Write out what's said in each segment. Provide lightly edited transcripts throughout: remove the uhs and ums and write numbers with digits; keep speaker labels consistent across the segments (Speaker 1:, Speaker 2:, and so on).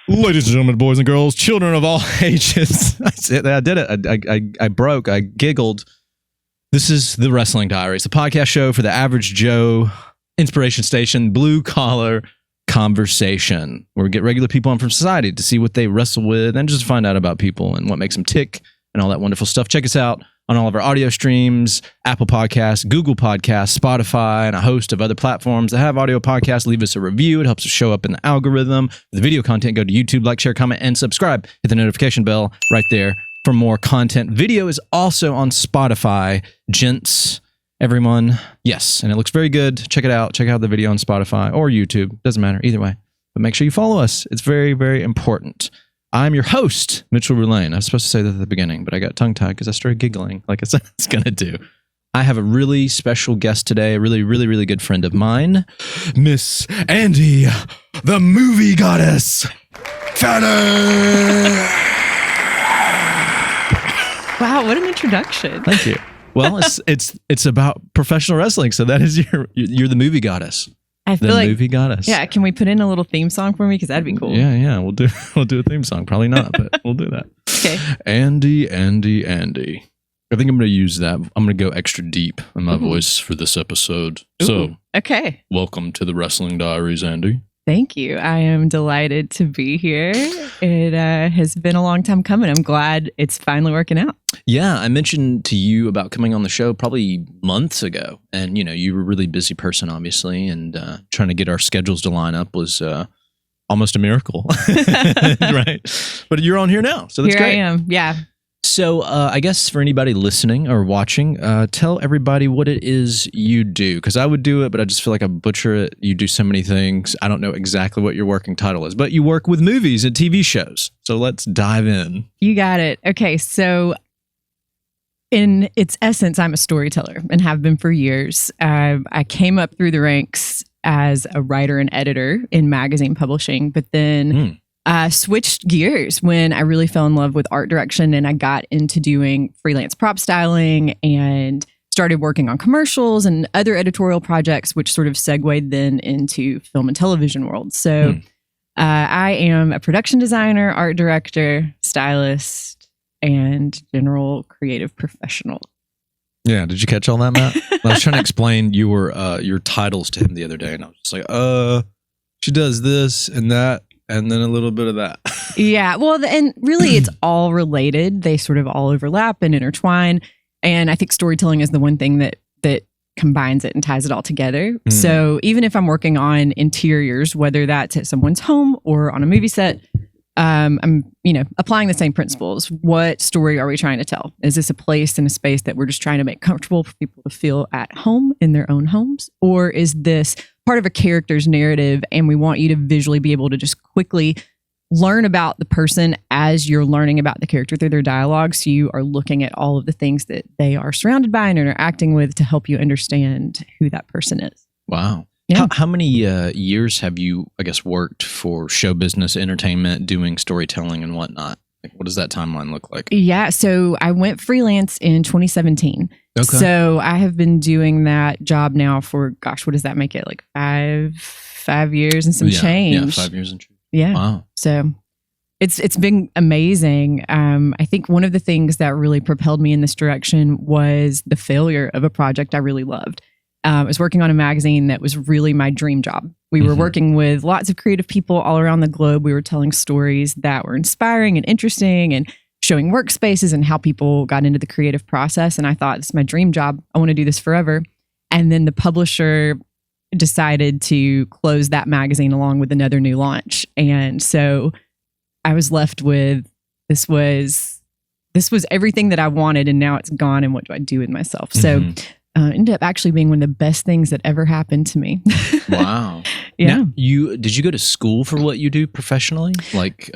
Speaker 1: Ladies and gentlemen, boys and girls, children of all ages. I did it. I broke. I giggled. This is the Wrestling Diaries, the podcast show for the average Joe, inspiration station, blue collar conversation, where we get regular people on from society to see what they wrestle with and just find out about people and what makes them tick and all that wonderful stuff. Check us out on all of our audio streams, Apple Podcasts, Google Podcasts, Spotify, and a host of other platforms that have audio podcasts. Leave us a review. It helps us show up in the algorithm. For the video content, go to YouTube, like, share, comment, and subscribe. Hit the notification bell right there for more content. Video is also on Spotify. Gents, everyone. Yes, and it looks very good. Check it out. Check out the video on Spotify or YouTube. Doesn't matter. Either way. But make sure you follow us. It's very, very important. I'm your host, Mitchell Roulaine. I was supposed to say that at the beginning, but I got tongue-tied because I started giggling like I said I was going to do. I have a really special guest today, a really, really, really good friend of mine, Miss Ande, the movie goddess, Fanning!
Speaker 2: Wow, what an introduction.
Speaker 1: Thank you. Well, it's about professional wrestling, so that is you're the movie goddess.
Speaker 2: I feel like
Speaker 1: movie goddess.
Speaker 2: Yeah, can we put in a little theme song for me? Because that'd be cool.
Speaker 1: Yeah. We'll do a theme song. Probably not, but we'll do that.
Speaker 2: Okay.
Speaker 1: Ande. I think I'm going to use that. I'm going to go extra deep in my voice for this episode.
Speaker 2: Ooh.
Speaker 1: So,
Speaker 2: okay.
Speaker 1: Welcome to the Wrestling Diaries, Ande.
Speaker 2: Thank you. I am delighted to be here. It has been a long time coming. I'm glad it's finally working out.
Speaker 1: Yeah, I mentioned to you about coming on the show probably months ago. And, you were a really busy person, obviously. And trying to get our schedules to line up was almost a miracle. Right. But you're on here now. So that's
Speaker 2: great.
Speaker 1: Here
Speaker 2: I am. Yeah.
Speaker 1: So I guess for anybody listening or watching, tell everybody what it is you do. Because I would do it, but I just feel like I butcher it. You do so many things. I don't know exactly what your working title is, but you work with movies and TV shows. So let's dive in.
Speaker 2: You got it. Okay. So in its essence, I'm a storyteller and have been for years. I came up through the ranks as a writer and editor in magazine publishing, but then switched gears when I really fell in love with art direction and I got into doing freelance prop styling and started working on commercials and other editorial projects, which sort of segued then into film and television world. So I am a production designer, art director, stylist, and general creative professional.
Speaker 1: Yeah. Did you catch all that, Matt? I was trying to explain your titles to him the other day, and I was just like, she does this and that, and then a little bit of that.
Speaker 2: Yeah. Well, and really it's all related. They sort of all overlap and intertwine. And I think storytelling is the one thing that combines it and ties it all together. So even if I'm working on interiors, whether that's at someone's home or on a movie set, I'm, applying the same principles. What story are we trying to tell? Is this a place and a space that we're just trying to make comfortable for people to feel at home in their own homes? Or is this part of a character's narrative and we want you to visually be able to just quickly learn about the person as you're learning about the character through their dialogue? So you are looking at all of the things that they are surrounded by and interacting with to help you understand who that person is.
Speaker 1: Wow.
Speaker 2: Yeah.
Speaker 1: How many years have you, I guess, worked for show business, entertainment, doing storytelling and whatnot? Like, what does that timeline look like? Yeah,
Speaker 2: so I went freelance in 2017.
Speaker 1: Okay.
Speaker 2: So I have been doing that job now for, what does that make it? Like five years and some change.
Speaker 1: Yeah, 5 years and change.
Speaker 2: Yeah.
Speaker 1: Wow.
Speaker 2: So it's been amazing. I think one of the things that really propelled me in this direction was the failure of a project I really loved. I was working on a magazine that was really my dream job. We were working with lots of creative people all around the globe. We were telling stories that were inspiring and interesting and showing workspaces and how people got into the creative process. And I thought, this is my dream job. I want to do this forever. And then the publisher decided to close that magazine along with another new launch. And so I was left with, this was everything that I wanted and now it's gone. And what do I do with myself? So ended up actually being one of the best things that ever happened to me.
Speaker 1: Wow.
Speaker 2: Yeah.
Speaker 1: Now, did you go to school for what you do professionally? Like,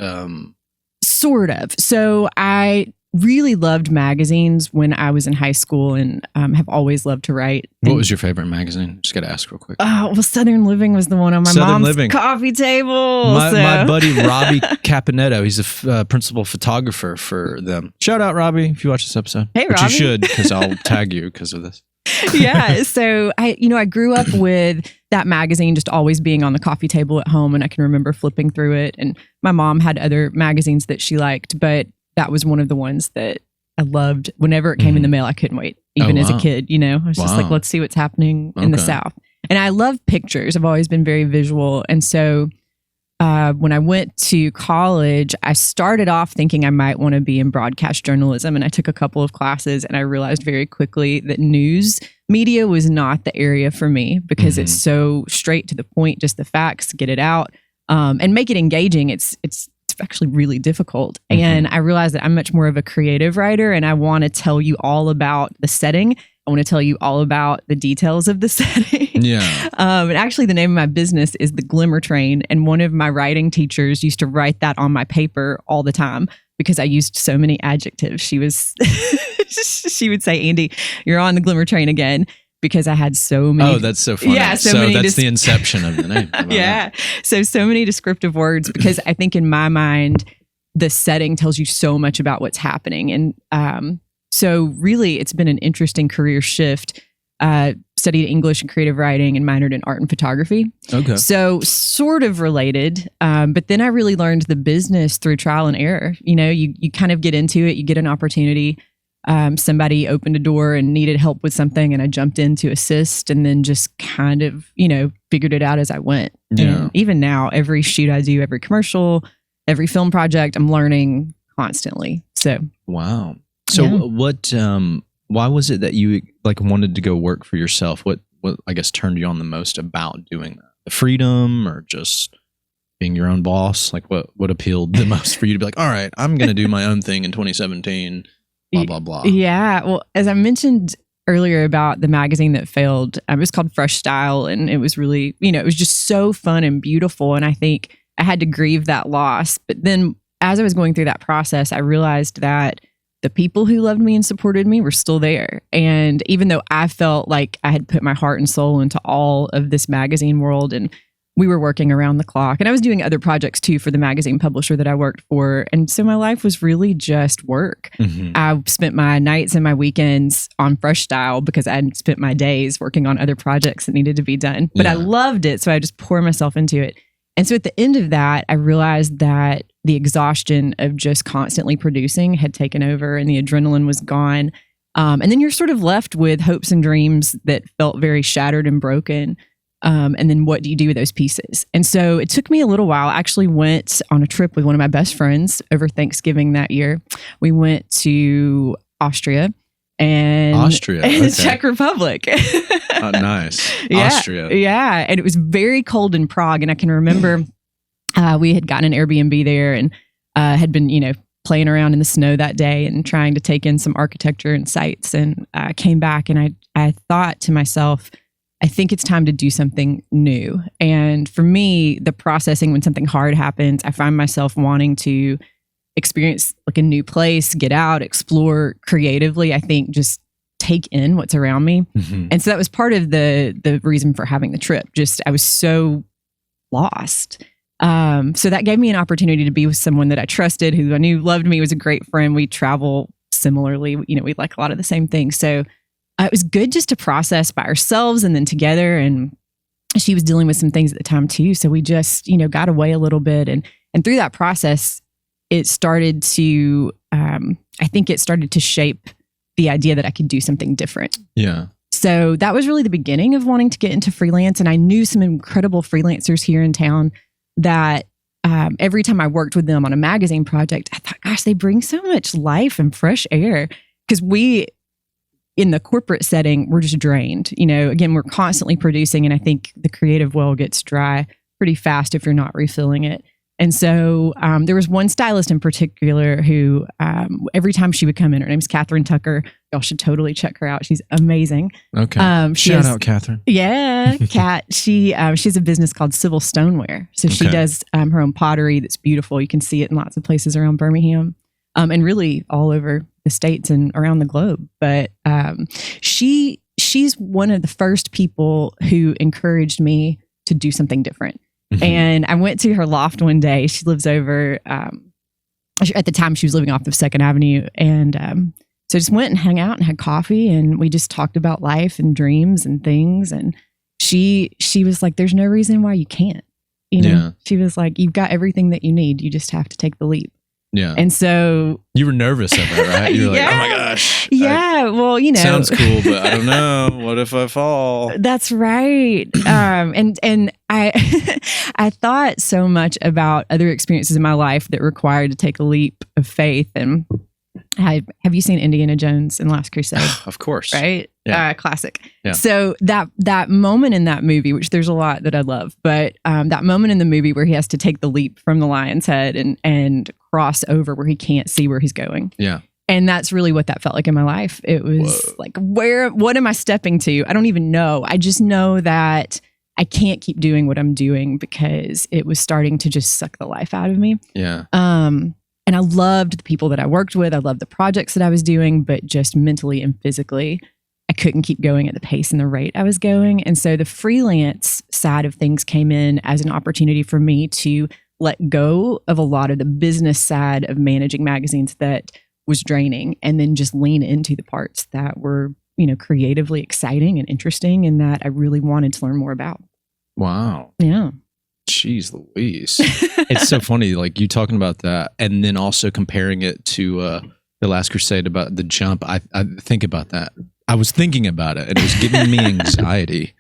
Speaker 2: sort of. So I really loved magazines when I was in high school and have always loved to write.
Speaker 1: What was your favorite magazine? Just got to ask real quick.
Speaker 2: Oh, well, Southern Living was the one on my mom's coffee table.
Speaker 1: My buddy, Robbie Capinetto, he's a principal photographer for them. Shout out, Robbie, if you watch this episode.
Speaker 2: Hey,
Speaker 1: Which
Speaker 2: Robbie.
Speaker 1: you should, because I'll tag you because of this.
Speaker 2: Yeah. So I grew up with that magazine just always being on the coffee table at home. And I can remember flipping through it. And my mom had other magazines that she liked, but that was one of the ones that I loved. Whenever it came in the mail, I couldn't wait. Even as a kid, I was just like, let's see what's happening in the South. And I love pictures. I've always been very visual. And so when I went to college, I started off thinking I might want to be in broadcast journalism. And I took a couple of classes and I realized very quickly that news media was not the area for me because it's so straight to the point, just the facts, get it out, and make it engaging. It's actually really difficult. And I realized that I'm much more of a creative writer and I want to tell you all about the setting. I want to tell you all about the details of the setting.
Speaker 1: Yeah.
Speaker 2: And actually the name of my business is The Glimmer Train. And one of my writing teachers used to write that on my paper all the time because I used so many adjectives. She would say, Andy, you're on the Glimmer Train again. Because I had so many.
Speaker 1: Oh, that's so funny.
Speaker 2: Yeah,
Speaker 1: so that's the inception of the name.
Speaker 2: Yeah. So many descriptive words because I think in my mind, the setting tells you so much about what's happening. And so really, it's been an interesting career shift. Studied English and creative writing and minored in art and photography. Okay. So sort of related. But then I really learned the business through trial and error. You kind of get into it, you get an opportunity. Somebody opened a door and needed help with something and I jumped in to assist and then just kind of, figured it out as I went. Yeah. And even now, every shoot I do, every commercial, every film project, I'm learning constantly. So.
Speaker 1: Wow. So what, why was it that you wanted to go work for yourself? What I guess turned you on the most about doing that? The freedom or just being your own boss? What appealed the most for you to be like, all right, I'm going to do my own thing in 2017. Blah, blah, blah.
Speaker 2: Yeah. Well, as I mentioned earlier about the magazine that failed, it was called Fresh Style. And it was really, it was just so fun and beautiful. And I think I had to grieve that loss. But then as I was going through that process, I realized that the people who loved me and supported me were still there. And even though I felt like I had put my heart and soul into all of this magazine world and we were working around the clock and I was doing other projects too for the magazine publisher that I worked for. And so my life was really just work. I spent my nights and my weekends on Fresh Style because I had spent my days working on other projects that needed to be done. But I loved it. So I just poured myself into it. And so at the end of that, I realized that the exhaustion of just constantly producing had taken over and the adrenaline was gone. And then you're sort of left with hopes and dreams that felt very shattered and broken. And then what do you do with those pieces? And so it took me a little while. I actually went on a trip with one of my best friends over Thanksgiving that year. We went to Austria and the Czech Republic.
Speaker 1: Oh, nice.
Speaker 2: Yeah,
Speaker 1: Austria.
Speaker 2: Yeah. And it was very cold in Prague. And I can remember we had gotten an Airbnb there and had been, playing around in the snow that day and trying to take in some architecture and sights. And I came back and I thought to myself, I think it's time to do something new. And for me, the processing when something hard happens, I find myself wanting to experience a new place, get out, explore creatively. I think just take in what's around me. And so that was part of the reason for having the trip. Just I was so lost. So that gave me an opportunity to be with someone that I trusted, who I knew loved me, was a great friend. We travel similarly. We like a lot of the same things. So it was good just to process by ourselves and then together. And she was dealing with some things at the time too. So we just, got away a little bit. And through that process, it started to, I think it started to shape the idea that I could do something different.
Speaker 1: Yeah.
Speaker 2: So that was really the beginning of wanting to get into freelance. And I knew some incredible freelancers here in town that every time I worked with them on a magazine project, I thought, gosh, they bring so much life and fresh air. Because in the corporate setting, we're just drained. Again, we're constantly producing, and I think the creative well gets dry pretty fast if you're not refilling it. And so there was one stylist in particular who every time she would come in, her name's Catherine Tucker. Y'all should totally check her out. She's amazing.
Speaker 1: Okay. Shout out, Catherine.
Speaker 2: Yeah, Kat. She has a business called Civil Stoneware. So she does her own pottery that's beautiful. You can see it in lots of places around Birmingham and really all over the States and around the globe. But she's one of the first people who encouraged me to do something different. And I went to her loft one day. She lives over, at the time she was living off of 2nd Avenue. And So I just went and hung out and had coffee, and we just talked about life and dreams and things. And she was like, there's no reason why you can't. You know,
Speaker 1: Yeah.
Speaker 2: she was like, you've got everything that you need. You just have to take the leap.
Speaker 1: Yeah.
Speaker 2: And so
Speaker 1: You were nervous of it, right? You were
Speaker 2: Yeah.
Speaker 1: like, oh my gosh.
Speaker 2: yeah, well, you know,
Speaker 1: Sounds cool, but I don't know. What if I fall?
Speaker 2: that's right. And I I thought so much about other experiences in my life that required to take a leap of faith. And have you seen Indiana Jones and the Last Crusade?
Speaker 1: Of course.
Speaker 2: Right?
Speaker 1: Yeah.
Speaker 2: Classic.
Speaker 1: Yeah.
Speaker 2: So that moment in that movie, which there's a lot that I love, but that moment in the movie where he has to take the leap from the lion's head and cross over where he can't see where he's going.
Speaker 1: Yeah.
Speaker 2: And that's really what that felt like in my life. It was like, what am I stepping to? I don't even know. I just know that I can't keep doing what I'm doing because it was starting to just suck the life out of me.
Speaker 1: Yeah.
Speaker 2: And I loved the people that I worked with. I loved the projects that I was doing, but just mentally and physically, I couldn't keep going at the pace and the rate I was going. And so the freelance side of things came in as an opportunity for me to let go of a lot of the business side of managing magazines that was draining, and then just lean into the parts that were, you know, creatively exciting and interesting and that I really wanted to learn more about.
Speaker 1: Wow.
Speaker 2: Yeah.
Speaker 1: Jeez Louise. It's so funny, like you talking about that and then also comparing it to The Last Crusade about the jump. I think about that. I was thinking about it and it was giving me anxiety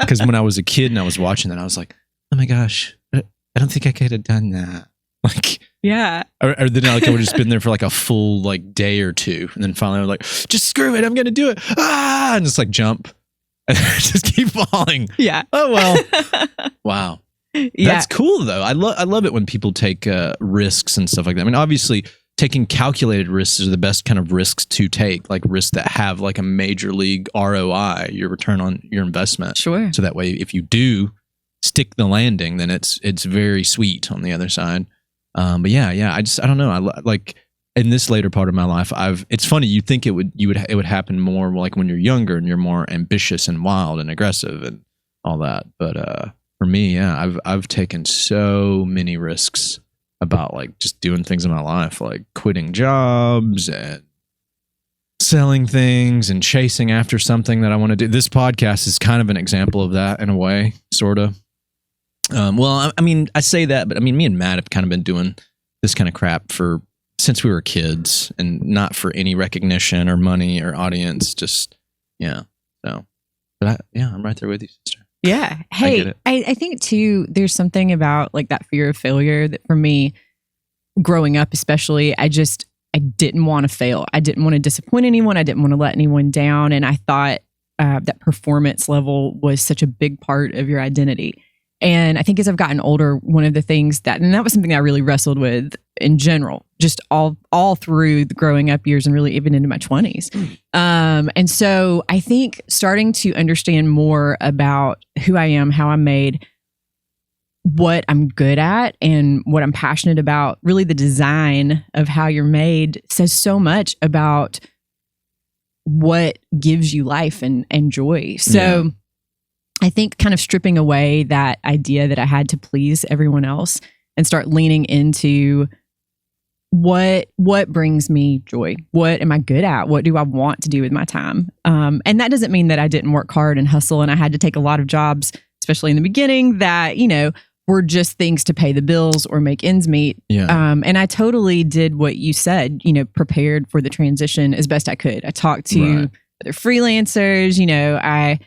Speaker 1: because when I was a kid and I was watching that, I was like, oh my gosh, I don't think I could have done that. Like,
Speaker 2: yeah.
Speaker 1: Or then like I would have just been there for like a full like day or two. And then finally I was like, just screw it. I'm going to do it. Ah, and just like jump and just keep falling.
Speaker 2: Yeah.
Speaker 1: Oh, well. Wow.
Speaker 2: Yeah.
Speaker 1: That's cool though. I love it when people take risks and stuff like that. I mean, obviously taking calculated risks are the best kind of risks to take, like risks that have like a major league ROI, your return on your investment.
Speaker 2: Sure.
Speaker 1: So that way, if you do stick the landing, then it's very sweet on the other side. But yeah, I don't know. I like in this later part of my life, it's funny. You think it would happen more like when you're younger and you're more ambitious and wild and aggressive and all that. But for me, yeah, I've taken so many risks about like just doing things in my life, like quitting jobs and selling things and chasing after something that I want to do. This podcast is kind of an example of that in a way, sort of. Well, I mean, I say that, but I mean, me and Matt have kind of been doing this kind of crap since we were kids, and not for any recognition or money or audience. Just yeah. So, but I'm right there with you, sister.
Speaker 2: Yeah. Hey, I think too, there's something about like that fear of failure that for me, growing up especially, I didn't want to fail. I didn't want to disappoint anyone. I didn't want to let anyone down. And I thought that performance level was such a big part of your identity. And I think as I've gotten older, one of the things that was something that I really wrestled with in general, just all through the growing up years and really even into my 20s. And so I think starting to understand more about who I am, how I'm made, what I'm good at and what I'm passionate about, really the design of how you're made says so much about what gives you life and joy. So yeah. I think kind of stripping away that idea that I had to please everyone else and start leaning into what brings me joy? What am I good at? What do I want to do with my time? And that doesn't mean that I didn't work hard and hustle and I had to take a lot of jobs, especially in the beginning, that, were just things to pay the bills or make ends meet.
Speaker 1: Yeah.
Speaker 2: And I totally did what you said, prepared for the transition as best I could. I talked to other freelancers, I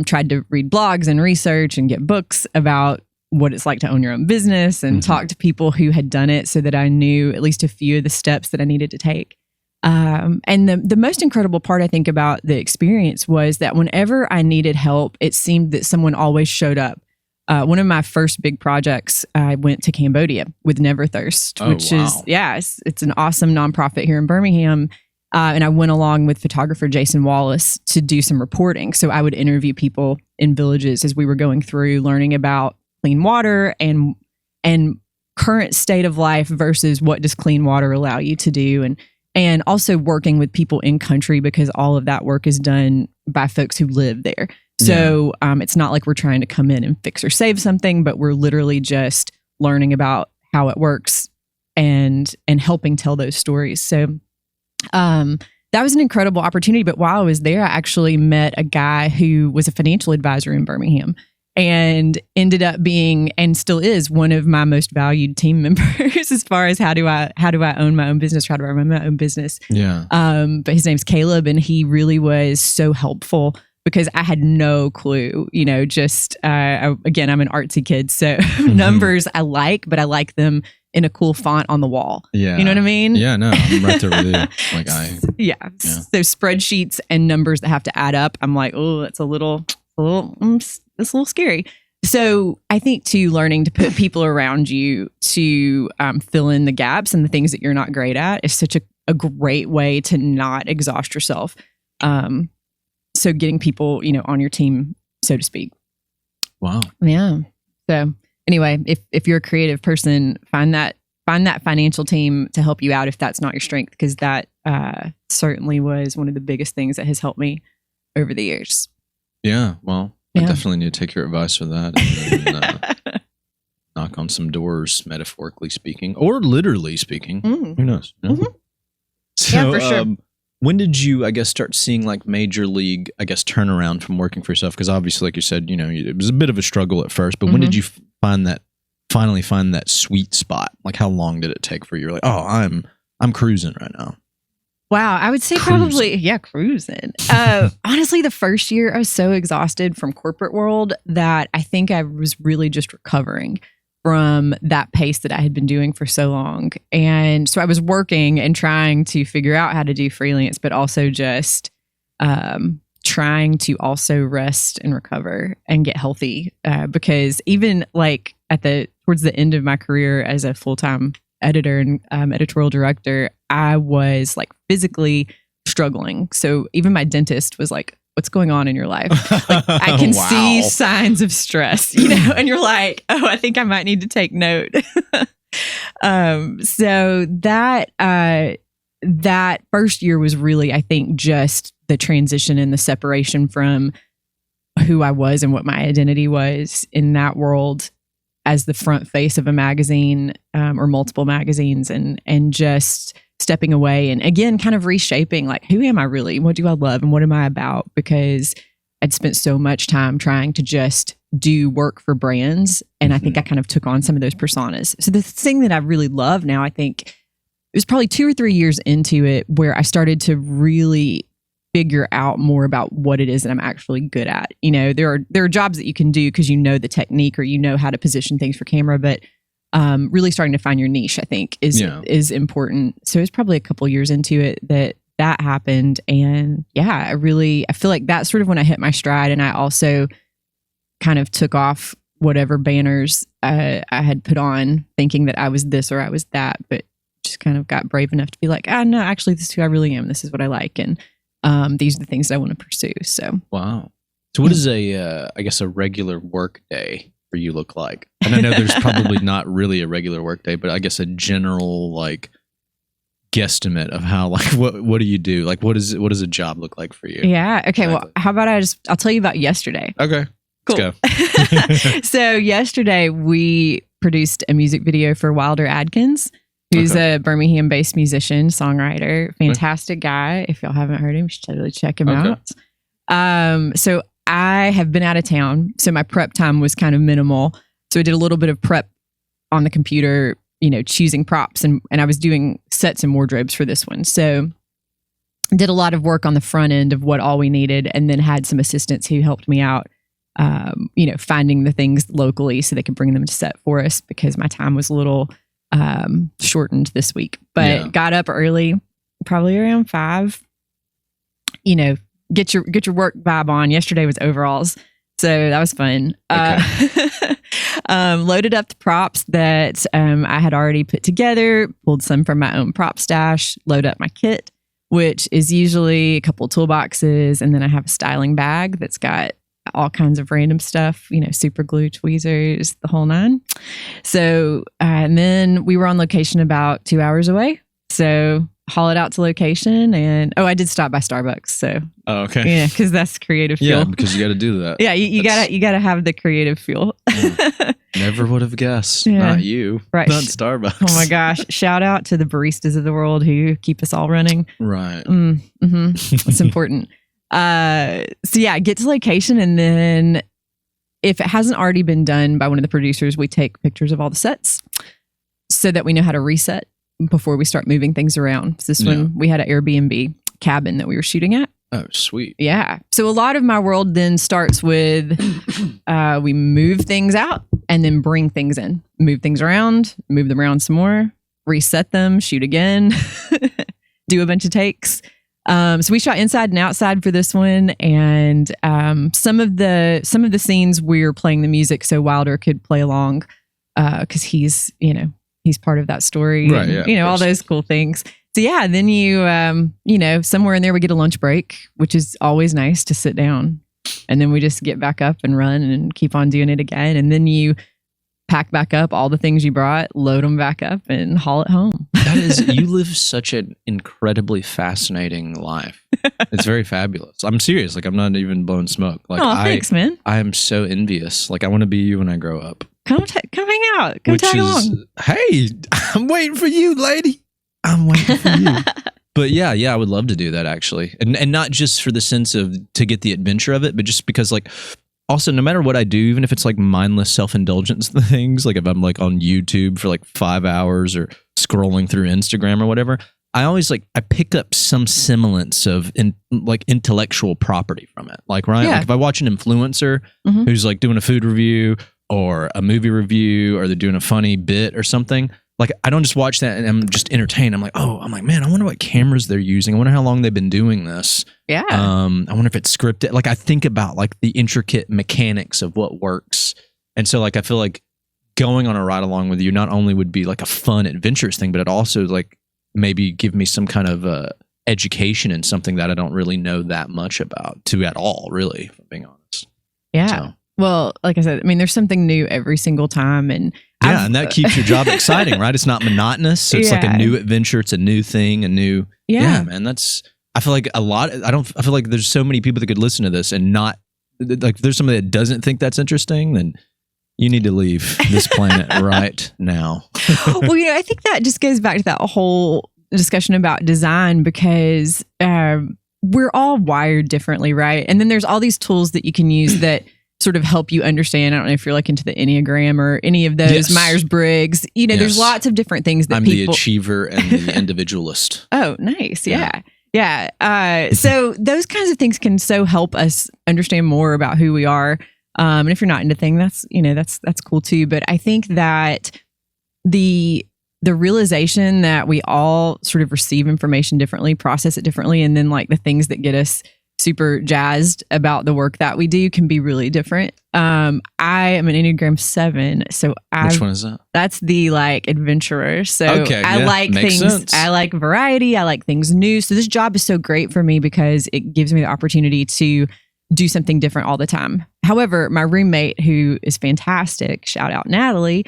Speaker 2: tried to read blogs and research and get books about what it's like to own your own business and talk to people who had done it so that I knew at least a few of the steps that I needed to take. And the most incredible part, I think, about the experience was that whenever I needed help, it seemed that someone always showed up. One of my first big projects, I went to Cambodia with Never Thirst, which is, it's an awesome nonprofit here in Birmingham. And I went along with photographer Jason Wallace to do some reporting. So I would interview people in villages as we were going through learning about clean water and current state of life versus what does clean water allow you to do. And also working with people in country, because all of that work is done by folks who live there. So it's not like we're trying to come in and fix or save something, but we're literally just learning about how it works and helping tell those stories. So that that was an incredible opportunity. But while I was there, I actually met a guy who was a financial advisor in Birmingham and ended up being, and still is, one of my most valued team members as far as how do I own my own business, how do I run my own business.
Speaker 1: Yeah.
Speaker 2: But his name's Caleb, and he really was so helpful because I had no clue, just, again, I'm an artsy kid. So numbers I like, but I like them in a cool font on the wall.
Speaker 1: Yeah.
Speaker 2: You know what I mean?
Speaker 1: Yeah, no, I'm right there with you.
Speaker 2: Yeah. So spreadsheets and numbers that have to add up, I'm like, oh, it's a little scary. So I think too, learning to put people around you to fill in the gaps and the things that you're not great at is such a great way to not exhaust yourself. So getting people, on your team, so to speak.
Speaker 1: Wow.
Speaker 2: Yeah. So anyway, if you're a creative person, find that financial team to help you out if that's not your strength, because that certainly was one of the biggest things that has helped me over the years.
Speaker 1: Yeah. Well, I definitely need to take your advice for that and knock on some doors, metaphorically speaking, or literally speaking. Who knows?
Speaker 2: Mm-hmm.
Speaker 1: So,
Speaker 2: yeah, for sure.
Speaker 1: When did you, start seeing major league, turnaround from working for yourself? Because obviously, like you said, it was a bit of a struggle at first, but when did you finally find that sweet spot? How long did it take for you? You're like, oh, I'm cruising right now.
Speaker 2: Wow, I would say probably, cruising. Honestly, the first year I was so exhausted from corporate world that I think I was really just recovering from that pace that I had been doing for so long. And so I was working and trying to figure out how to do freelance, but also just trying to also rest and recover and get healthy. Because even towards the end of my career as a full-time editor and editorial director, I was physically struggling. So even my dentist was like, what's going on in your life? I can see signs of stress, and you're like, oh, I think I might need to take note. So that first year was really, I think, just the transition and the separation from who I was and what my identity was in that world as the front face of a magazine or multiple magazines, and just stepping away and again kind of reshaping who am I really, what do I love, and what am I about, because I'd spent so much time trying to just do work for brands, and I think I kind of took on some of those personas. So the thing that I really love now, I think it was probably 2 or 3 years into it where I started to really figure out more about what it is that I'm actually good at. There are jobs that you can do because the technique or how to position things for camera, but really starting to find your niche, I think, is important. So it's probably a couple years into it that happened. And I feel like that's sort of when I hit my stride. And I also kind of took off whatever banners I had put on thinking that I was this or I was that, but just kind of got brave enough to be like, no, actually, this is who I really am. This is what I like. And these are the things that I want to pursue. So,
Speaker 1: wow. So what does a regular work day for you look like? And I know there's probably not really a regular work day, but I guess a general guesstimate of how what do you do? What does a job look like for you?
Speaker 2: Yeah. Okay. Exactly. Well, how about I'll tell you about yesterday.
Speaker 1: Okay.
Speaker 2: Cool.
Speaker 1: Let's go.
Speaker 2: So yesterday we produced a music video for Wilder Adkins, who's a Birmingham-based musician, songwriter, fantastic guy. If y'all haven't heard him, you should totally check him out. So I have been out of town, so my prep time was kind of minimal. So I did a little bit of prep on the computer, choosing props, and I was doing sets and wardrobes for this one. So did a lot of work on the front end of what all we needed, and then had some assistants who helped me out, finding the things locally so they could bring them to set for us, because my time was a little shortened this week. But got up early, probably around 5, get your work vibe on. Yesterday was overalls, so that was fun. Loaded up the props that I had already put together, pulled some from my own prop stash, load up my kit, which is usually a couple of toolboxes, and then I have a styling bag that's got all kinds of random stuff, super glue, tweezers, the whole 9. So, and then we were on location about 2 hours away. So haul it out to location. And I did stop by Starbucks. So
Speaker 1: okay.
Speaker 2: yeah, because that's creative fuel.
Speaker 1: Yeah, because you got to do that.
Speaker 2: Yeah, you gotta have the creative fuel.
Speaker 1: Never would have guessed.
Speaker 2: Yeah.
Speaker 1: Not you.
Speaker 2: Right.
Speaker 1: Not Starbucks.
Speaker 2: Oh my gosh! Shout out to the baristas of the world who keep us all running.
Speaker 1: Right.
Speaker 2: It's important. So yeah, get to location, and then if it hasn't already been done by one of the producers, we take pictures of all the sets so that we know how to reset before we start moving things around. So this one, we had an Airbnb cabin that we were shooting at.
Speaker 1: Oh, sweet.
Speaker 2: Yeah. So a lot of my world then starts with we move things out and then bring things in, move things around, move them around some more, reset them, shoot again, do a bunch of takes. So we shot inside and outside for this one, and some of the scenes we're playing the music so Wilder could play along because he's part of that story,
Speaker 1: right?
Speaker 2: And,
Speaker 1: yeah,
Speaker 2: all those cool things. So yeah, then you somewhere in there we get a lunch break, which is always nice to sit down, and then we just get back up and run and keep on doing it again, and then you pack back up all the things you brought, load them back up, and haul it home.
Speaker 1: That is, you live such an incredibly fascinating life. It's very fabulous. I'm serious. Like, I'm not even blowing smoke. Like,
Speaker 2: thanks, man.
Speaker 1: I am so envious. Like, I want to be you when I grow up.
Speaker 2: Come hang out. Come tag along.
Speaker 1: Hey, I'm waiting for you, lady. I'm waiting for you. But yeah, I would love to do that actually, and not just for the sense of to get the adventure of it, but just because like. Also, no matter what I do, even if it's like mindless self-indulgence things, like if I'm like on YouTube for like 5 hours or scrolling through Instagram or whatever, I always I pick up some semblance of intellectual property from it. Like, right?
Speaker 2: Yeah.
Speaker 1: Like if I watch an influencer who's like doing a food review or a movie review, or they're doing a funny bit or something, like I don't just watch that and I'm just entertained. I'm like, man, I wonder what cameras they're using. I wonder how long they've been doing this.
Speaker 2: Yeah.
Speaker 1: I wonder if it's scripted. Like I think about like the intricate mechanics of what works. And so like I feel like going on a ride along with you not only would be like a fun adventurous thing, but it also like maybe give me some kind of education in something that I don't really know that much about at all, really, if I'm being honest.
Speaker 2: Yeah.
Speaker 1: So.
Speaker 2: Well, like I said, I mean, there's something new every single time. And
Speaker 1: and that keeps your job exciting, right? It's not monotonous. So it's like a new adventure. It's a new thing, yeah, man. I feel like I feel like there's so many people that could listen to this and not like, if there's somebody that doesn't think that's interesting, then you need to leave this planet right now.
Speaker 2: Well, I think that just goes back to that whole discussion about design, because we're all wired differently, right? And then there's all these tools that you can use that sort of help you understand. I don't know if you're like into the Enneagram or any of those, Myers-Briggs. There's lots of different things that
Speaker 1: I'm the achiever and the individualist.
Speaker 2: Oh, nice. Yeah. So those kinds of things can so help us understand more about who we are. And if you're not into things, that's cool too. But I think that the realization that we all sort of receive information differently, process it differently, and then like the things that get us super jazzed about the work that we do can be really different. I am an Enneagram 7, so
Speaker 1: which one is that?
Speaker 2: That's the like adventurer. So I like things.
Speaker 1: Sense.
Speaker 2: I like variety. I like things new. So this job is so great for me because it gives me the opportunity to do something different all the time. However, my roommate, who is fantastic, shout out Natalie,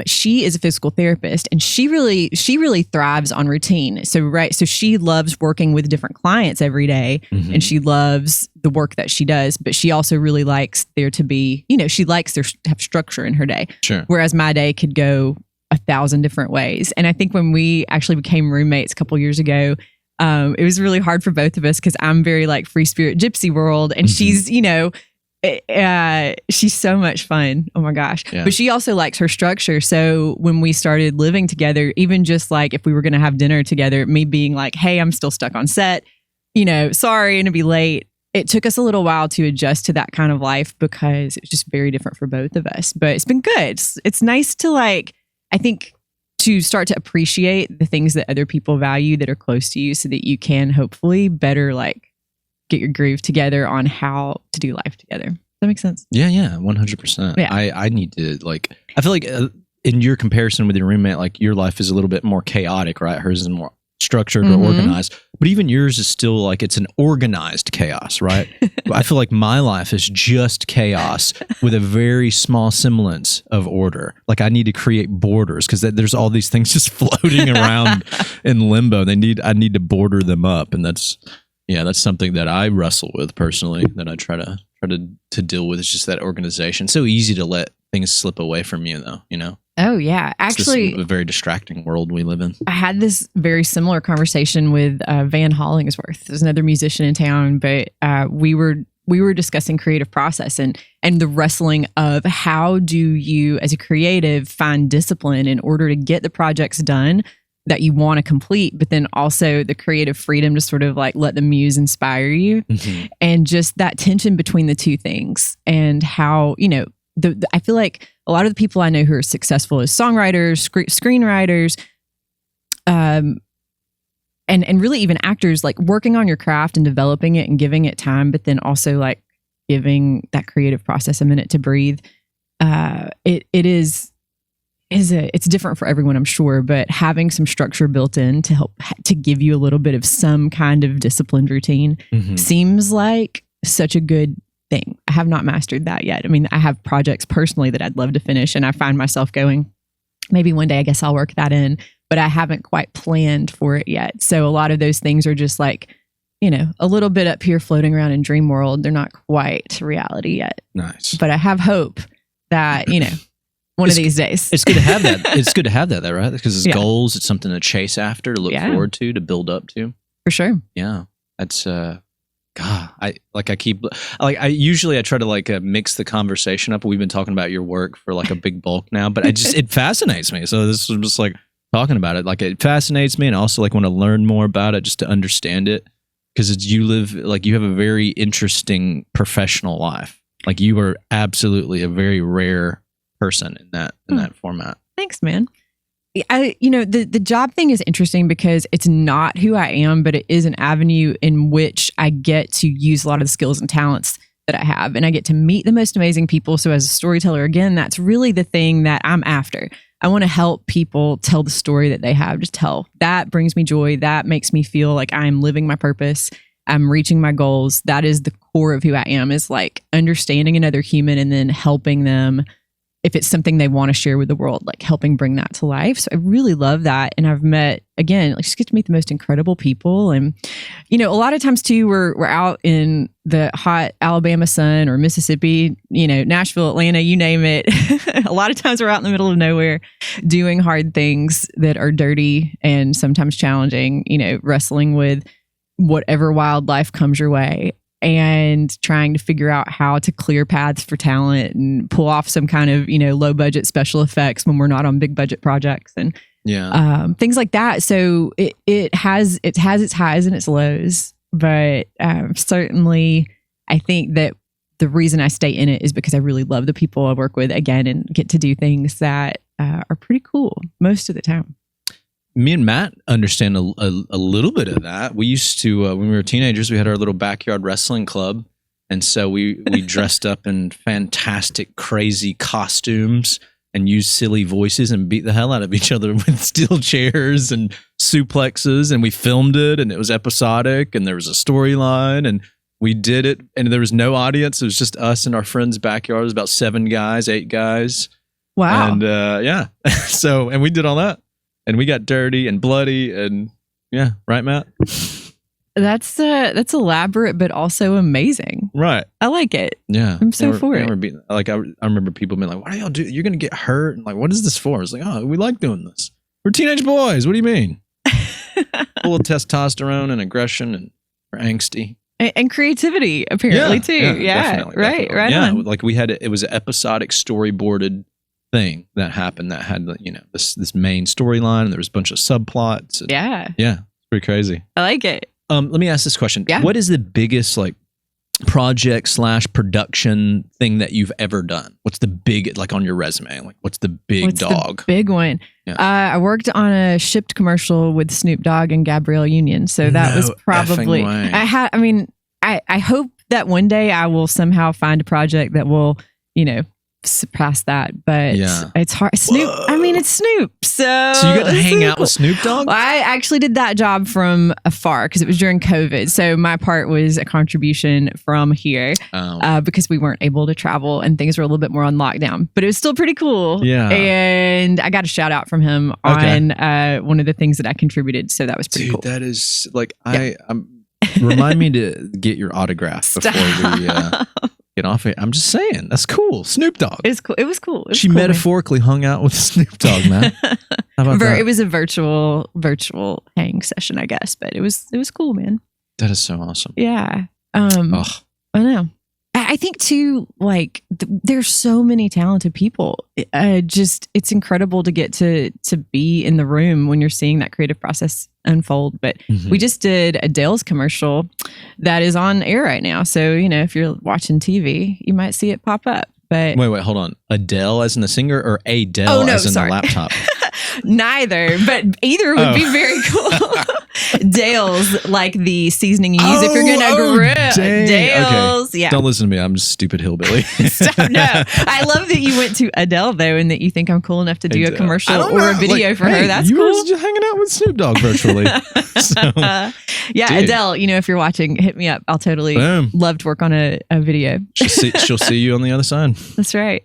Speaker 2: she is a physical therapist, and she really thrives on routine. So she loves working with different clients every day, and she loves the work that she does, but she also really likes there to be, she likes there to have structure in her day.
Speaker 1: Sure.
Speaker 2: Whereas my day could go 1,000 different ways. And I think when we actually became roommates a couple years ago, it was really hard for both of us because I'm very like free spirit gypsy world, and she's, she's so much fun. Oh my gosh. Yeah. But she also likes her structure. So when we started living together, even just like if we were going to have dinner together, me being like, hey, I'm still stuck on set, sorry, and to be late. It took us a little while to adjust to that kind of life because it's just very different for both of us. But it's been good. It's nice to I think to start to appreciate the things that other people value that are close to you so that you can hopefully better get your groove together on how to do life together. Does that make sense?
Speaker 1: Yeah, 100%.
Speaker 2: Yeah.
Speaker 1: I need to I feel like in your comparison with your roommate, like your life is a little bit more chaotic, right? Hers is more structured or organized. But even yours is still like, it's an organized chaos, right? I feel like my life is just chaos with a very small semblance of order. Like I need to create borders because there's all these things just floating around in limbo. I need to border them up. And that's something that I wrestle with personally, that I try to deal with. Is just that organization. So easy to let things slip away from you though, you know?
Speaker 2: Oh yeah. Actually,
Speaker 1: it's a very distracting world we live in.
Speaker 2: I had this very similar conversation with Van Hollingsworth. There's another musician in town, but we were discussing creative process and the wrestling of how do you as a creative find discipline in order to get the projects done that you want to complete, but then also the creative freedom to sort of like let the muse inspire you, and just that tension between the two things, and how, you know, I feel like a lot of the people I know who are successful as songwriters, screenwriters, and really even actors, like working on your craft and developing it and giving it time, but then also like giving that creative process a minute to breathe. It's different for everyone, I'm sure, but having some structure built in to help to give you a little bit of some kind of disciplined routine seems like such a good thing. I have not mastered that yet. I mean, I have projects personally that I'd love to finish, and I find myself going, maybe one day I guess I'll work that in, but I haven't quite planned for it yet. So a lot of those things are just like, you know, a little bit up here floating around in dream world. They're not quite reality yet.
Speaker 1: Nice.
Speaker 2: But I have hope that, you know, one of these days.
Speaker 1: It's good to have that. It's good to have that, though, right? Because it's goals. It's something to chase after, to look forward to build up to.
Speaker 2: For sure.
Speaker 1: Yeah. That's, God, I usually try to mix the conversation up. We've been talking about your work for like a big bulk now, but it fascinates me. So this is just like talking about it. Like it fascinates me, and also like want to learn more about it just to understand it. Because you have a very interesting professional life. Like you are absolutely a very rare person in that format.
Speaker 2: Thanks, man. The job thing is interesting because it's not who I am, but it is an avenue in which I get to use a lot of the skills and talents that I have, and I get to meet the most amazing people. So as a storyteller, again, that's really the thing that I'm after. I want to help people tell the story that they have. Just tell. That brings me joy. That makes me feel like I'm living my purpose. I'm reaching my goals. That is the core of who I am, is like understanding another human and then helping them, if it's something they want to share with the world, like helping bring that to life. So I really love that. And I've met, again, like just get to meet the most incredible people. And, you know, a lot of times too, we're out in the hot Alabama sun or Mississippi, you know, Nashville, Atlanta, you name it. A lot of times we're out in the middle of nowhere doing hard things that are dirty and sometimes challenging, you know, wrestling with whatever wildlife comes your way, and trying to figure out how to clear paths for talent and pull off some kind of, you know, low budget special effects when we're not on big budget projects and things like that. So it has its highs and its lows, but certainly I think that the reason I stay in it is because I really love the people I work with, again, and get to do things that are pretty cool most of the time.
Speaker 1: Me and Matt understand a little bit of that. We used to, when we were teenagers, we had our little backyard wrestling club. And so we dressed up in fantastic, crazy costumes and used silly voices and beat the hell out of each other with steel chairs and suplexes. And we filmed it, and it was episodic, and there was a storyline, and we did it. And there was no audience. It was just us in our friend's backyard. It was about 8 guys.
Speaker 2: Wow.
Speaker 1: And so, and we did all that. And we got dirty and bloody, and right, Matt?
Speaker 2: That's elaborate, but also amazing.
Speaker 1: Right.
Speaker 2: I like it.
Speaker 1: Yeah.
Speaker 2: I'm so for it.
Speaker 1: I remember people being like, "What do y'all do? You're going to get hurt." And like, "What is this for?" It's like, "Oh, we like doing this. We're teenage boys. What do you mean?" Full of testosterone and aggression, and we're angsty.
Speaker 2: And creativity, apparently, too. Yeah.
Speaker 1: Definitely.
Speaker 2: Right on.
Speaker 1: Like it was an episodic storyboarded thing that happened that had, you know, this main storyline, and there was a bunch of subplots. And,
Speaker 2: yeah,
Speaker 1: it's pretty crazy.
Speaker 2: I like it.
Speaker 1: Let me ask this question.
Speaker 2: Yeah.
Speaker 1: What is the biggest like project/production thing that you've ever done? What's the big, like on your resume? Like what's the big dog?
Speaker 2: The big one. Yeah. I worked on a shipped commercial with Snoop Dogg and Gabrielle Union. So that was probably, I hope that one day I will somehow find a project that will, you know, surpass that, but
Speaker 1: Yeah.
Speaker 2: it's hard. Snoop, I mean, it's Snoop. So
Speaker 1: you got to
Speaker 2: it's
Speaker 1: hang
Speaker 2: really
Speaker 1: out with Snoop Dogg?
Speaker 2: Well, I actually did that job from afar because it was during COVID. So my part was a contribution from here because we weren't able to travel and things were a little bit more on lockdown. But it was still pretty cool.
Speaker 1: Yeah.
Speaker 2: And I got a shout out from him on one of the things that I contributed. So that was pretty cool.
Speaker 1: That is like, remind me to get your autograph before we get off it. I'm just saying, that's cool. Snoop Dogg.
Speaker 2: It was cool. It was cool.
Speaker 1: She metaphorically hung out with Snoop Dogg, man. How about that?
Speaker 2: It was a virtual hang session, I guess, but it was cool, man.
Speaker 1: That is so awesome.
Speaker 2: Yeah. I know. I think too, like there's so many talented people. It's incredible to get to be in the room when you're seeing that creative process unfold. But we just did Adele's commercial that is on air right now. So, if you're watching TV, you might see it pop up. But
Speaker 1: wait, hold on. Adele as in the singer or Adele as in the laptop?
Speaker 2: Neither, but either would be very cool. Dale's like the seasoning you use if you're gonna grill. Dale's, okay. Yeah.
Speaker 1: Don't listen to me. I'm just a stupid hillbilly.
Speaker 2: Stop, no, I love that you went to Adele though, and that you think I'm cool enough to do a commercial or a video for her. That's
Speaker 1: you
Speaker 2: cool.
Speaker 1: You were just hanging out with Snoop Dogg virtually.
Speaker 2: Yeah, dude. Adele. If you're watching, hit me up. I'll totally love to work on a video.
Speaker 1: She'll see you on the other side.
Speaker 2: That's right.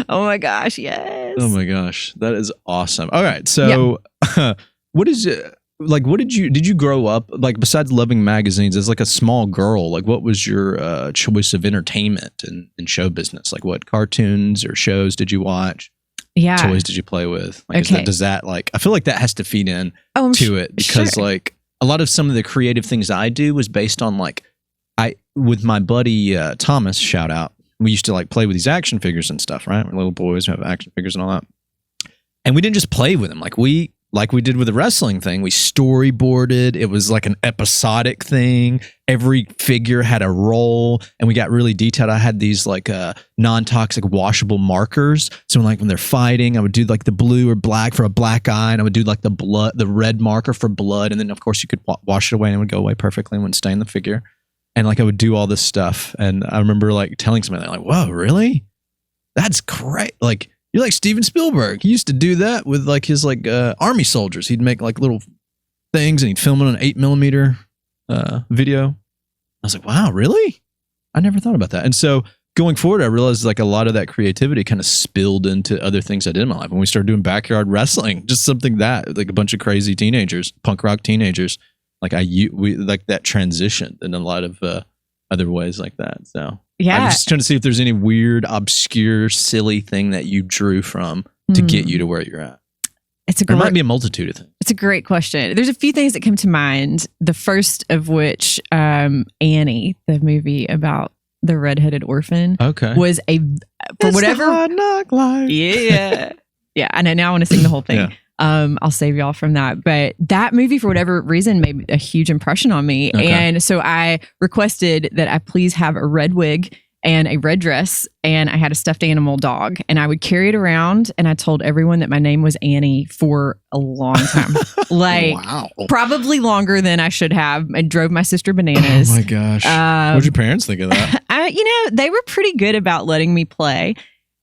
Speaker 2: Oh my gosh, yes.
Speaker 1: Oh my gosh, that is awesome. All right, so what did you grow up like besides loving magazines as like a small girl? Like what was your choice of entertainment and show business? Like what cartoons or shows did you watch?
Speaker 2: Yeah.
Speaker 1: Toys did you play with? Like does that like I feel like that has to feed in to it because like a lot of some of the creative things I do was based on like with my buddy Thomas, shout out. We used to like play with these action figures and stuff, right? We're little boys who have action figures and all that. And we didn't just play with them. Like we did with the wrestling thing. We storyboarded. It was like an episodic thing. Every figure had a role and we got really detailed. I had these like non-toxic washable markers. So when they're fighting, I would do like the blue or black for a black eye. And I would do like the red marker for blood. And then of course you could wash it away and it would go away perfectly and wouldn't stain the figure. And like I would do all this stuff, and I remember like telling somebody like, "Whoa, really? That's great! Like you're like Steven Spielberg. He used to do that with like his like army soldiers. He'd make like little things and he'd film it on an 8mm video." I was like, "Wow, really? I never thought about that." And so going forward, I realized like a lot of that creativity kind of spilled into other things I did in my life. When we started doing backyard wrestling, just something that like a bunch of crazy teenagers, punk rock teenagers. Like we like that transition in a lot of other ways like that. So yeah, I'm just trying to see if there's any weird, obscure, silly thing that you drew from to get you to where you're at. There might be a multitude of things.
Speaker 2: It's a great question. There's a few things that come to mind. The first of which, Annie, the movie about the redheaded orphan, was for whatever
Speaker 1: hard knock life.
Speaker 2: Yeah, yeah. I know. Now I want to sing the whole thing. Yeah. I'll save y'all from that. But that movie, for whatever reason, made a huge impression on me. Okay. And so I requested that I please have a red wig and a red dress. And I had a stuffed animal dog. And I would carry it around. And I told everyone that my name was Annie for a long time. Like, wow. Probably longer than I should have. I drove my sister bananas.
Speaker 1: Oh my gosh. What did your parents think of that?
Speaker 2: They were pretty good about letting me play.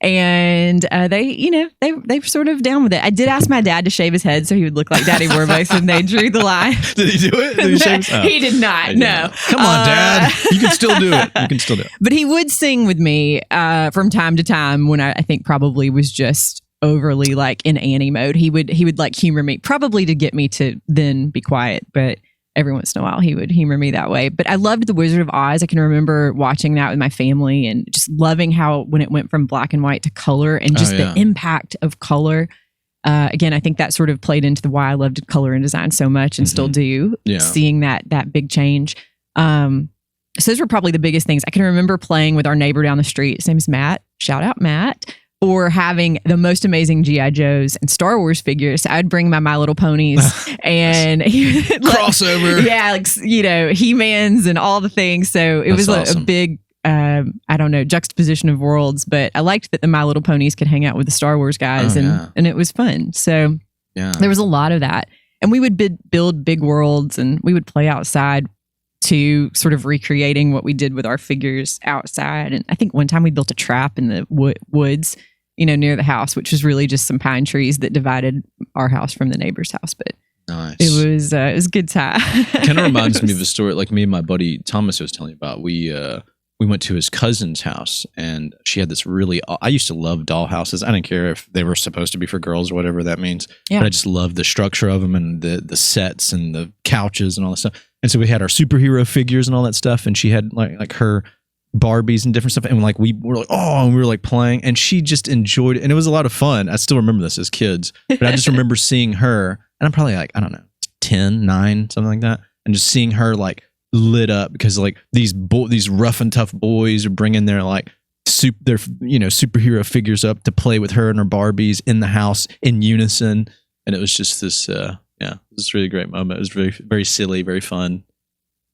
Speaker 2: And they sort of down with it. I did ask my dad to shave his head so he would look like Daddy Warbucks, and they drew the line.
Speaker 1: Did he do it? Did he shave his?
Speaker 2: He did not. No.
Speaker 1: Come on, Dad. You can still do it. You can still do it.
Speaker 2: But he would sing with me from time to time when I think probably was just overly like in Annie mode. He would like humor me, probably to get me to then be quiet, but every once in a while he would humor me that way. But I loved The Wizard of Oz. I can remember watching that with my family and just loving how when it went from black and white to color and just the impact of color. Again, I think that sort of played into why I loved color and design so much and still do, seeing that big change. So those were probably the biggest things. I can remember playing with our neighbor down the street. His name is Matt. Shout out, Matt. Or having the most amazing G.I. Joes and Star Wars figures. I'd bring my Little Ponies and
Speaker 1: crossover.
Speaker 2: Yeah, like, He-Mans and all the things. So it was awesome. A big, juxtaposition of worlds. But I liked that the My Little Ponies could hang out with the Star Wars guys and it was fun. So there was a lot of that. And we would build big worlds and we would play outside to sort of recreating what we did with our figures outside. And I think one time we built a trap in the woods, near the house, which was really just some pine trees that divided our house from the neighbor's house. But
Speaker 1: nice.
Speaker 2: It was a good time.
Speaker 1: Kind of reminds me of a story like me and my buddy Thomas was telling you about. We went to his cousin's house, and she had this I used to love doll houses. I didn't care if they were supposed to be for girls or whatever that means. Yeah. But I just loved the structure of them and the sets and the couches and all that stuff. And so we had our superhero figures and all that stuff. And she had like her Barbies and different stuff. And we were like, oh, and we were like playing, and she just enjoyed it. And it was a lot of fun. I still remember this as kids, but I just remember seeing her, and I'm probably like, I don't know, 10, 9, something like that. And just seeing her like lit up because like these rough and tough boys are bringing their like their superhero figures up to play with her and her Barbies in the house in unison. And it was just this it was a really great moment. It was very, very silly, very fun.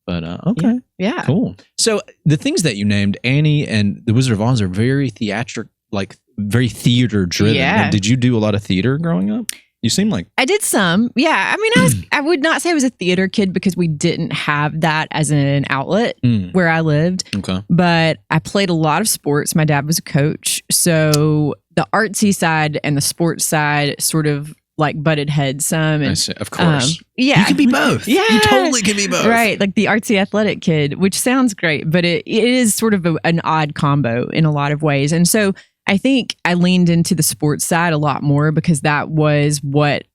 Speaker 1: But okay.
Speaker 2: Yeah.
Speaker 1: Cool. So the things that you named, Annie and The Wizard of Oz, are very theatrical, like very theater driven.
Speaker 2: Yeah.
Speaker 1: Like, did you do a lot of theater growing up? You seem like
Speaker 2: I did some. Yeah. I mean, I would not say I was a theater kid because we didn't have that as an outlet where I lived.
Speaker 1: Okay.
Speaker 2: But I played a lot of sports. My dad was a coach. So the artsy side and the sports side sort of like butted heads some. And,
Speaker 1: I see. Of course.
Speaker 2: Yeah.
Speaker 1: You can be both.
Speaker 2: Yeah.
Speaker 1: You totally can be both.
Speaker 2: Right. Like the artsy athletic kid, which sounds great, but it is sort of an odd combo in a lot of ways. And so I think I leaned into the sports side a lot more because that was what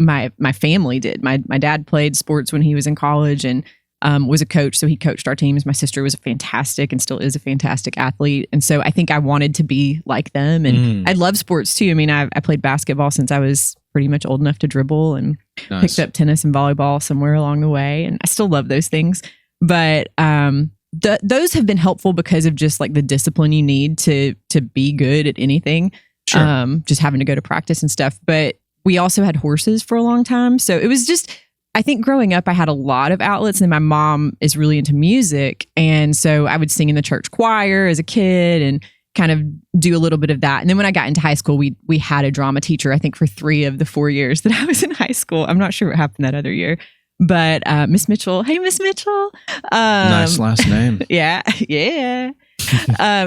Speaker 2: my family did. My dad played sports when he was in college and was a coach. So he coached our teams. My sister was a fantastic and still is a fantastic athlete. And so I think I wanted to be like them. And I love sports too. I mean, I played basketball since I was pretty much old enough to dribble and picked up tennis and volleyball somewhere along the way. And I still love those things. But those have been helpful because of just like the discipline you need to be good at anything.
Speaker 1: Sure.
Speaker 2: Just having to go to practice and stuff. But we also had horses for a long time. So it was just, I think growing up, I had a lot of outlets, and my mom is really into music. And so I would sing in the church choir as a kid and kind of do a little bit of that. And then when I got into high school, we had a drama teacher, I think for 3 of the 4 years that I was in high school. I'm not sure what happened that other year. But Miss Mitchell, hey, Miss Mitchell.
Speaker 1: Nice last name.
Speaker 2: Yeah.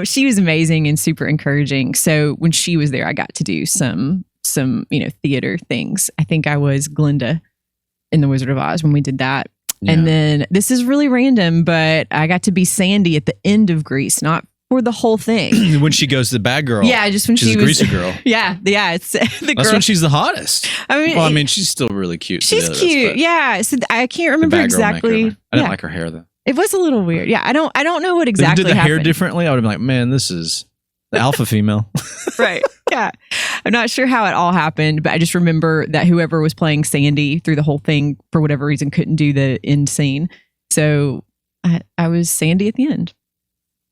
Speaker 2: She was amazing and super encouraging. So when she was there, I got to do some theater things. I think I was Glinda in The Wizard of Oz when we did that. Yeah. And then this is really random, but I got to be Sandy at the end of Grease, not for the whole thing.
Speaker 1: When she goes to the bad girl.
Speaker 2: Yeah, just when she was
Speaker 1: a greasy girl.
Speaker 2: Yeah, it's the girl.
Speaker 1: That's when she's the hottest.
Speaker 2: I mean,
Speaker 1: she's still really cute.
Speaker 2: She's cute. Yeah. So I can't remember exactly.
Speaker 1: I didn't like her hair though.
Speaker 2: It was a little weird. Yeah, I don't know what exactly
Speaker 1: did the
Speaker 2: happened.
Speaker 1: hair differently. I would have been like, man, this is the alpha female.
Speaker 2: Right. Yeah. I'm not sure how it all happened, but I just remember that whoever was playing Sandy through the whole thing, for whatever reason, couldn't do the end scene. So I was Sandy at the end.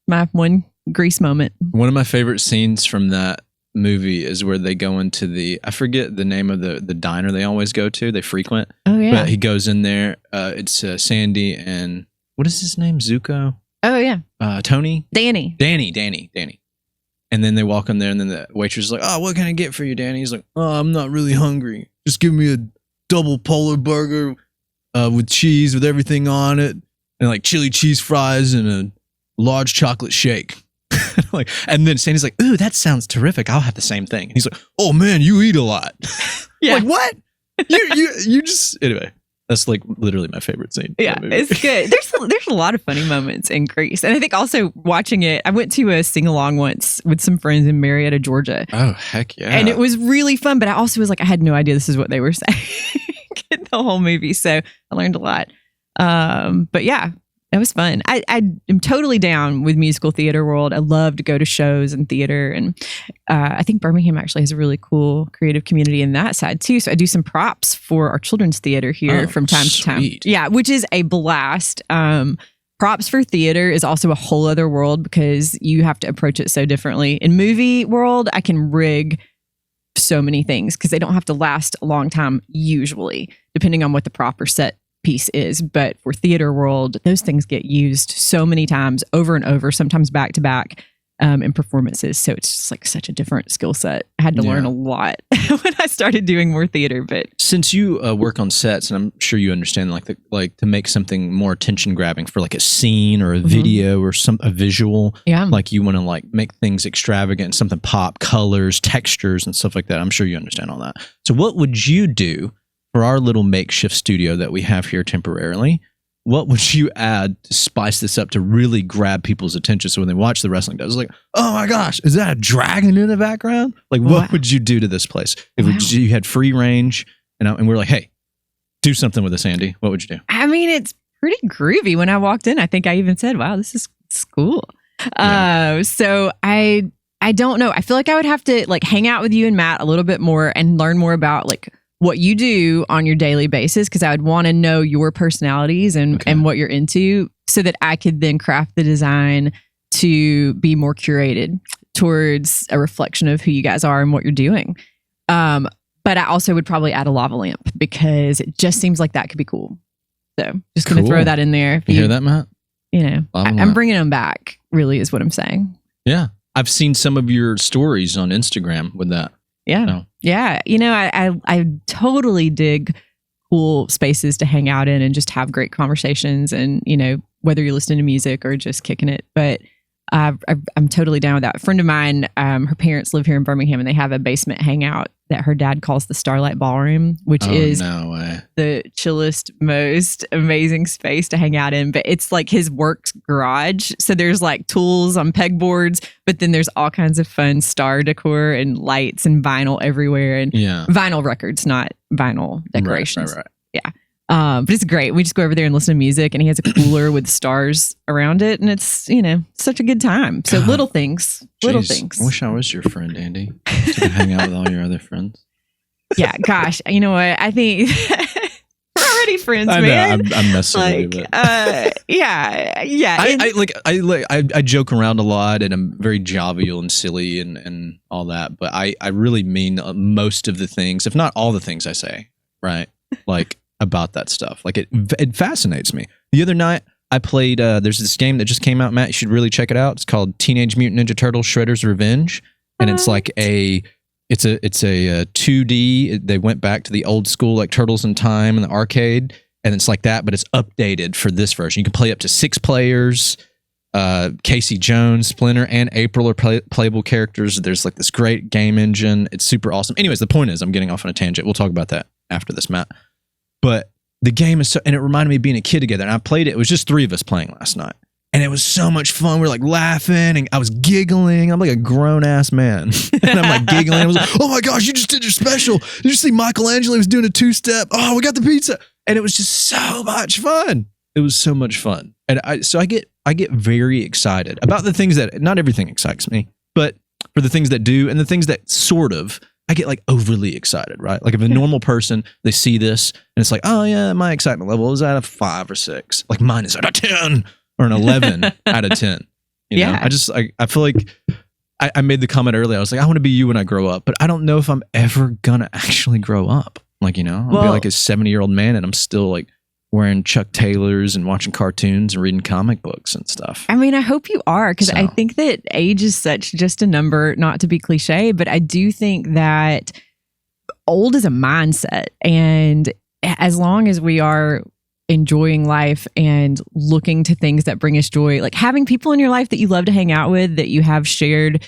Speaker 2: My one Grease moment.
Speaker 1: One of my favorite scenes from that movie is where they go into I forget the name of the diner they always go to. They frequent.
Speaker 2: Oh, yeah.
Speaker 1: But he goes in there. It's Sandy and what is his name? Zuko?
Speaker 2: Oh, yeah.
Speaker 1: Tony?
Speaker 2: Danny.
Speaker 1: And then they walk in there, and then the waitress is like, oh, what can I get for you, Danny? He's like, oh, I'm not really hungry. Just give me a double polar burger with cheese with everything on it, and like chili cheese fries and a large chocolate shake. And then Sandy's like, ooh, that sounds terrific. I'll have the same thing. And he's like, oh, man, you eat a lot.
Speaker 2: Yeah.
Speaker 1: Like, what? You just... Anyway. That's like literally my favorite scene.
Speaker 2: Yeah, it's good. There's a lot of funny moments in Grease. And I think also watching it, I went to a sing-along once with some friends in Marietta, Georgia.
Speaker 1: Oh, heck yeah.
Speaker 2: And it was really fun, but I also was like, I had no idea this is what they were saying the whole movie. So I learned a lot. But yeah, it was fun. I am totally down with musical theater world. I love to go to shows and theater. And I think Birmingham actually has a really cool creative community in that side too. So I do some props for our children's theater here from time to time. Yeah, which is a blast. Props for theater is also a whole other world because you have to approach it so differently. In movie world, I can rig so many things because they don't have to last a long time usually, depending on what the proper set piece is. But for theater world, those things get used so many times over and over, sometimes back to back. in performances. So it's just like such a different skill set. I had to learn a lot when I started doing more theater. But
Speaker 1: since you work on sets, and I'm sure you understand, like to make something more attention grabbing for like a scene or a video or a visual, like you want to like make things extravagant, something pop, colors, textures, and stuff like that. I'm sure you understand all that. So what would you do for our little makeshift studio that we have here temporarily? What would you add to spice this up to really grab people's attention so when they watch the wrestling does, like, oh my gosh, is that a dragon in the background? Like, what would you do to this place if you had free range and we're like, hey, do something with this, Andy? What would you do?
Speaker 2: I mean, it's pretty groovy. When I walked in, I think I even said, wow, this is cool. So I don't know. I feel like I would have to like hang out with you and Matt a little bit more and learn more about like what you do on your daily basis, because I would want to know your personalities and what you're into so that I could then craft the design to be more curated towards a reflection of who you guys are and what you're doing. But I also would probably add a lava lamp because it just seems like that could be cool. So just going to throw that in there.
Speaker 1: You hear that, Matt?
Speaker 2: You know, I'm bringing them back, really is what I'm saying.
Speaker 1: Yeah. I've seen some of your stories on Instagram with that.
Speaker 2: Yeah.
Speaker 1: No.
Speaker 2: Yeah. You know, I totally dig cool spaces to hang out in and just have great conversations and, you know, whether you're listening to music or just kicking it. But I'm totally down with that. A friend of mine, her parents live here in Birmingham and they have a basement hangout that her dad calls the Starlight Ballroom, which is the chillest, most amazing space to hang out in. But it's like his work garage. So there's like tools on pegboards, but then there's all kinds of fun star decor and lights and vinyl everywhere and vinyl records, not vinyl decorations.
Speaker 1: Right.
Speaker 2: Yeah. But it's great. We just go over there and listen to music and he has a cooler with stars around it. And it's, you know, such a good time. So little things. I
Speaker 1: wish I was your friend, Andy. So I could hang out with all your other friends.
Speaker 2: Yeah. Gosh, you know what? I think we're already friends, man.
Speaker 1: I'm messing with you.
Speaker 2: Yeah.
Speaker 1: I joke around a lot and I'm very jovial and silly and all that. But I really mean most of the things, if not all the things I say, right? Like, about that stuff. Like it fascinates me. The other night I played there's this game that just came out, Matt, you should really check it out. It's called Teenage Mutant Ninja Turtles Shredder's Revenge, and it's like it's a 2D. They went back to the old school like Turtles in Time in the arcade, and it's like that, but it's updated for this version. You can play up to 6 players. Casey Jones, Splinter, and April are playable characters. There's like this great game engine. It's super awesome. Anyways, the point is I'm getting off on a tangent. We'll talk about that after this, Matt. But the game is and it reminded me of being a kid together. And I played it. It was just 3 of us playing last night. And it was so much fun. We were like laughing and I was giggling. I'm like a grown ass man. And I'm like giggling. I was like, oh my gosh, you just did your special. Did you see Michelangelo was doing a 2-step? Oh, we got the pizza. And it was just so much fun. It was so much fun. And I get very excited about the things that, not everything excites me, but for the things that do and the things that sort of, I get like overly excited, right? Like if a normal person, they see this and it's like, oh yeah, my excitement level is at a 5 or 6. Like mine is at a 10 or an 11 out of 10. You know? I feel like I made the comment earlier. I was like, I want to be you when I grow up, but I don't know if I'm ever gonna actually grow up. Like, you know, I'll be like a 70-year-old man and I'm still like wearing Chuck Taylors and watching cartoons and reading comic books and stuff.
Speaker 2: I mean, I hope you are, because I think that age is such just a number, not to be cliche, but I do think that old is a mindset. And as long as we are enjoying life and looking to things that bring us joy, like having people in your life that you love to hang out with, that you have shared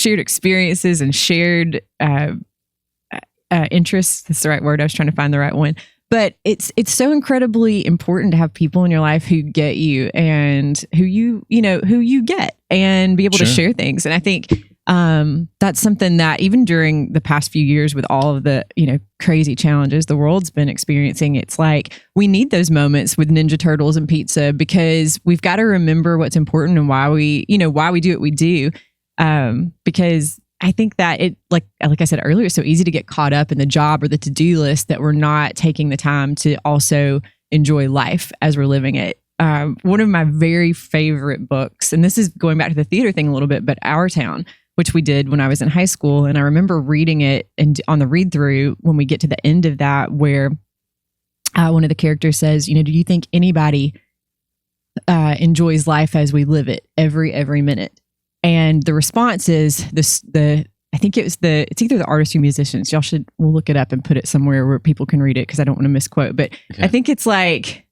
Speaker 2: experiences and shared interests. That's the right word. I was trying to find the right one. But it's so incredibly important to have people in your life who get you and who you get and be able to share things. And I think that's something that even during the past few years with all of the, you know, crazy challenges the world's been experiencing, it's like we need those moments with Ninja Turtles and pizza because we've got to remember what's important and why we do what we do. Because I think that it, like I said earlier, it's so easy to get caught up in the job or the to-do list that we're not taking the time to also enjoy life as we're living it. One of my very favorite books, and this is going back to the theater thing a little bit, but Our Town, which we did when I was in high school. And I remember reading it and on the read through when we get to the end of that, where one of the characters says, you know, do you think anybody enjoys life as we live it every minute? And the response is I think it's either the artists or musicians. We'll look it up and put it somewhere where people can read it because I don't want to misquote. But okay. I think it's like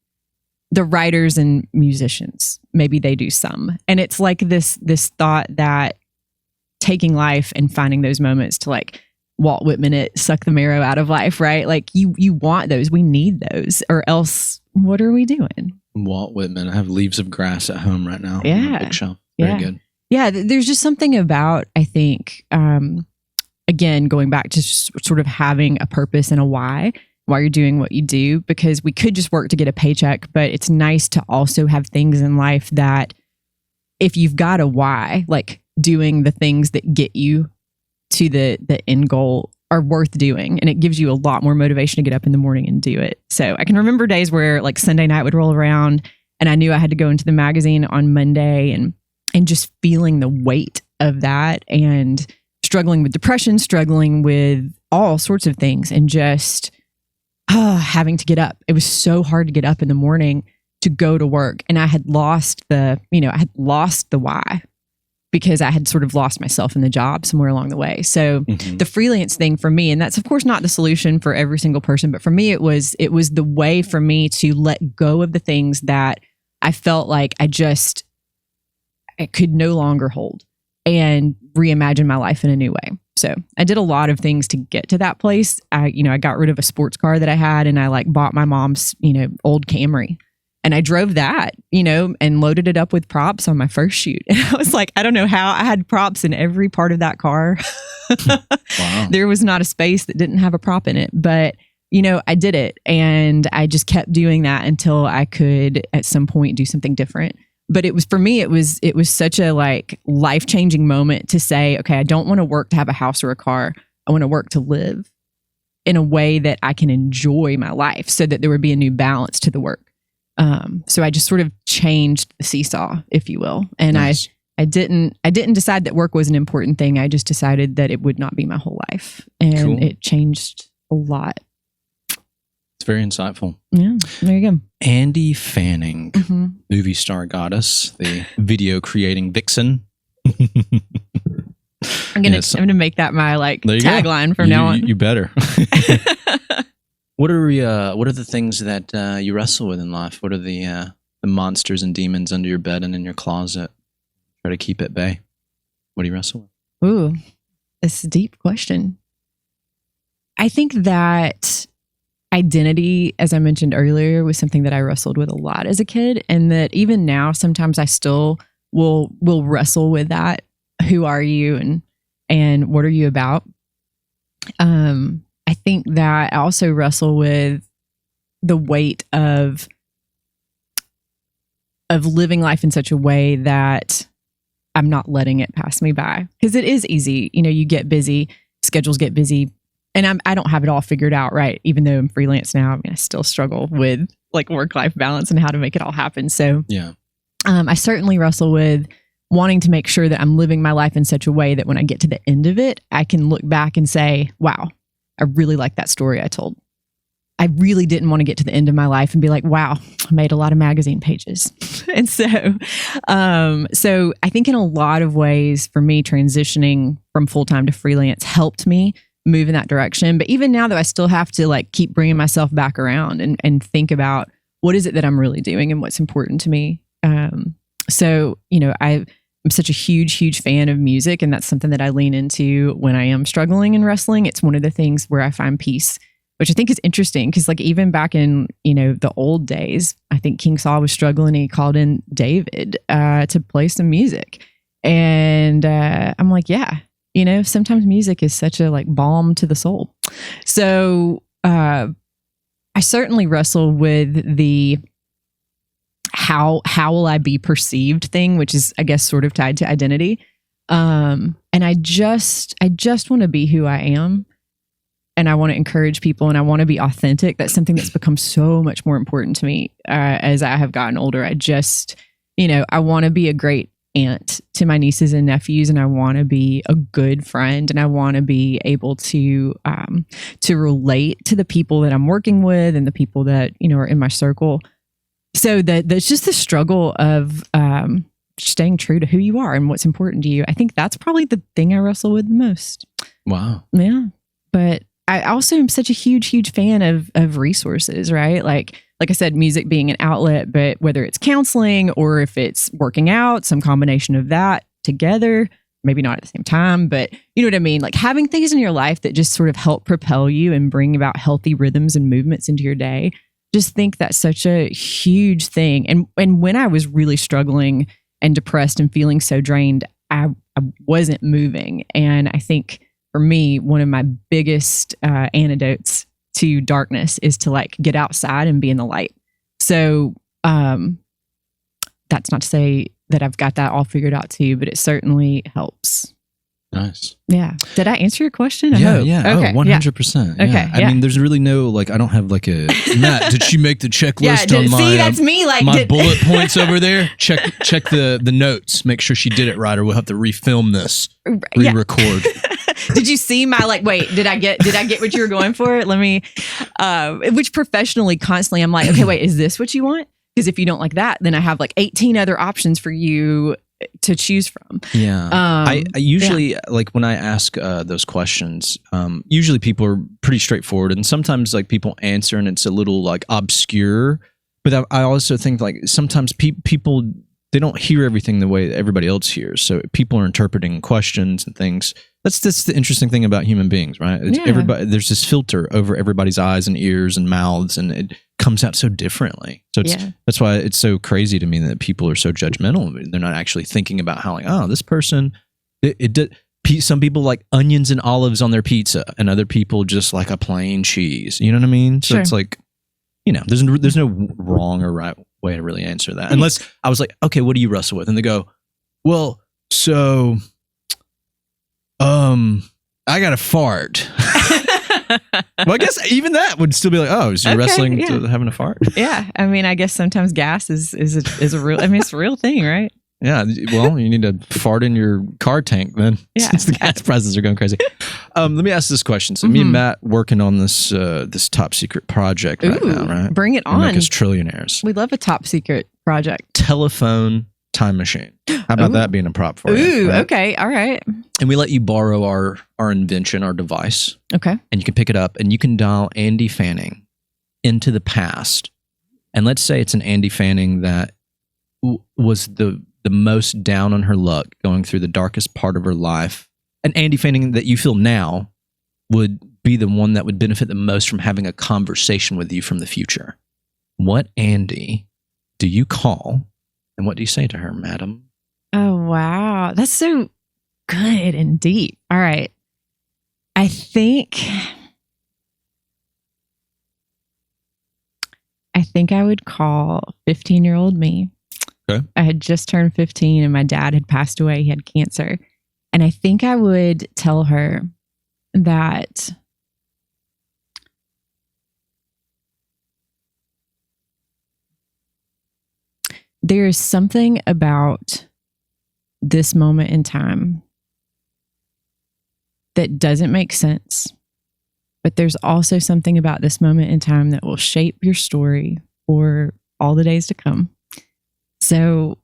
Speaker 2: the writers and musicians, maybe they do some. And it's like this thought that taking life and finding those moments to like Walt Whitman it, suck the marrow out of life, right? Like you want those, we need those, or else what are we doing?
Speaker 1: Walt Whitman. I have Leaves of Grass at home right now.
Speaker 2: Yeah.
Speaker 1: On the bookshelf. Very good.
Speaker 2: Yeah, there's just something about, I think, again, going back to sort of having a purpose and a why you're doing what you do, because we could just work to get a paycheck, but it's nice to also have things in life that if you've got a why, like doing the things that get you to the end goal are worth doing. And it gives you a lot more motivation to get up in the morning and do it. So I can remember days where like Sunday night would roll around and I knew I had to go into the magazine on Monday and just feeling the weight of that and struggling with depression, struggling with all sorts of things and just having to get up. It was so hard to get up in the morning to go to work. And I had lost the why because I had sort of lost myself in the job somewhere along the way. So the freelance thing for me, and that's of course not the solution for every single person, but for me, it was the way for me to let go of the things that I felt like I could no longer hold and reimagine my life in a new way. So I did a lot of things to get to that place. I got rid of a sports car that I had and I like bought my mom's, old Camry and I drove that, and loaded it up with props on my first shoot. And I was like, I don't know how I had props in every part of that car. Wow. There was not a space that didn't have a prop in it, but I did it and I just kept doing that until I could at some point do something different. But it was, for me, it was such a like life-changing moment to say, okay, I don't want to work to have a house or a car. I want to work to live in a way that I can enjoy my life so that there would be a new balance to the work. So I just sort of changed the seesaw, if you will. And nice. I didn't decide that work was an important thing. I just decided that it would not be my whole life. And It changed a lot.
Speaker 1: It's very insightful.
Speaker 2: Yeah, there you go.
Speaker 1: Ande Fanning, movie star goddess, the video creating vixen.
Speaker 2: I'm gonna make that my tagline from now on.
Speaker 1: You better. What are the things that you wrestle with in life? What are the monsters and demons under your bed and in your closet? Try to keep at bay. What do you wrestle with?
Speaker 2: Ooh, it's a deep question. I think that identity, as I mentioned earlier, was something that I wrestled with a lot as a kid, and that even now, sometimes I still will wrestle with that. Who are you, and what are you about? I think that I also wrestle with the weight of living life in such a way that I'm not letting it pass me by, because it is easy. You get busy, schedules get busy. And I don't have it all figured out, right? Even though I'm freelance now, I still struggle with like work-life balance and how to make it all happen. So
Speaker 1: yeah,
Speaker 2: I certainly wrestle with wanting to make sure that I'm living my life in such a way that when I get to the end of it, I can look back and say, wow, I really like that story I told. I really didn't want to get to the end of my life and be like, wow, I made a lot of magazine pages. And so I think in a lot of ways for me, transitioning from full-time to freelance helped me move in that direction. But even now, though, I still have to like keep bringing myself back around and think about what is it that I'm really doing and what's important to me. I'm such a huge fan of music, and that's something that I lean into when I am struggling and wrestling. It's one of the things where I find peace, which I think is interesting because like even back in, the old days, I think King Saul was struggling and he called in David to play some music. And I'm like, yeah, sometimes music is such a like balm to the soul. So I certainly wrestle with the how will I be perceived thing, which is, I guess, sort of tied to identity. And I just want to be who I am. And I want to encourage people and I want to be authentic. That's something that's become so much more important to me as I have gotten older. I just, I want to be a great aunt to my nieces and nephews, and I want to be a good friend, and I want to be able to relate to the people that I'm working with and the people that are in my circle. So that's just the struggle of staying true to who you are and what's important to you. I think that's probably the thing I wrestle with the most.
Speaker 1: Wow.
Speaker 2: Yeah. But I also am such a huge fan of resources, right? Like I said, music being an outlet, but whether it's counseling or if it's working out, some combination of that together, maybe not at the same time, but you know what I mean? Like having things in your life that just sort of help propel you and bring about healthy rhythms and movements into your day. Just think that's such a huge thing. And when I was really struggling and depressed and feeling so drained, I wasn't moving. And I think for me, one of my biggest antidotes to darkness is to like get outside and be in the light. So that's not to say that I've got that all figured out too, but it certainly helps.
Speaker 1: Nice.
Speaker 2: Yeah. Did I answer your question?
Speaker 1: Yeah.
Speaker 2: Okay.
Speaker 1: 100%.
Speaker 2: Yeah.
Speaker 1: Okay.
Speaker 2: Yeah.
Speaker 1: I mean, there's really no, like, I don't have like a, Matt, did she make the checklist on my,
Speaker 2: see, that's me. Like
Speaker 1: my bullet points over there? Check the notes. Make sure she did it right or we'll have to refilm this, re-record.
Speaker 2: Did you see my wait, did I get what you were going for? Let me, which professionally constantly I'm like, okay, wait, is this what you want? Because if you don't like that, then I have like 18 other options for you to choose from.
Speaker 1: Yeah. I usually, like when I ask those questions, usually people are pretty straightforward and sometimes like people answer and it's a little like obscure, but I also think like sometimes people, they don't hear everything the way that everybody else hears. So people are interpreting questions and things. That's the interesting thing about human beings, right? Everybody, there's this filter over everybody's eyes and ears and mouths, and it comes out so differently. So that's why it's so crazy to me that people are so judgmental. They're not actually thinking about how, like, oh, this person, some people like onions and olives on their pizza, and other people just like a plain cheese. You know what I mean? So it's like, you know, there's no wrong or right way to really answer that. Unless I was like, okay, what do you wrestle with? And they go, well, so, I got to fart. Well, I guess even that would still be like, oh, is you wrestling to having a fart?
Speaker 2: Yeah. I mean, I guess sometimes gas is a real, I mean, it's a real thing, right?
Speaker 1: Yeah. Well, you need to fart in your car tank then, since the gas prices are going crazy. Let me ask this question. So me and Matt working on this top secret project right now, right?
Speaker 2: Bring it on.
Speaker 1: Make us trillionaires.
Speaker 2: We love a top secret project.
Speaker 1: Telephone time machine. How about that being a prop for you? Right?
Speaker 2: Okay. All right.
Speaker 1: And we let you borrow our invention, our device.
Speaker 2: Okay.
Speaker 1: And you can pick it up and you can dial Ande Fanning into the past. And let's say it's an Ande Fanning that was the most down on her luck, going through the darkest part of her life. An Ande Fanning that you feel now would be the one that would benefit the most from having a conversation with you from the future. What Ande do you call? And what do you say to her, madam?
Speaker 2: Oh, wow. That's so good and deep. All right. I think I would call 15-year-old me.
Speaker 1: Okay.
Speaker 2: I had just turned 15 and my dad had passed away. He had cancer. And I think I would tell her that there is something about this moment in time that doesn't make sense, but there's also something about this moment in time that will shape your story for all the days to come. So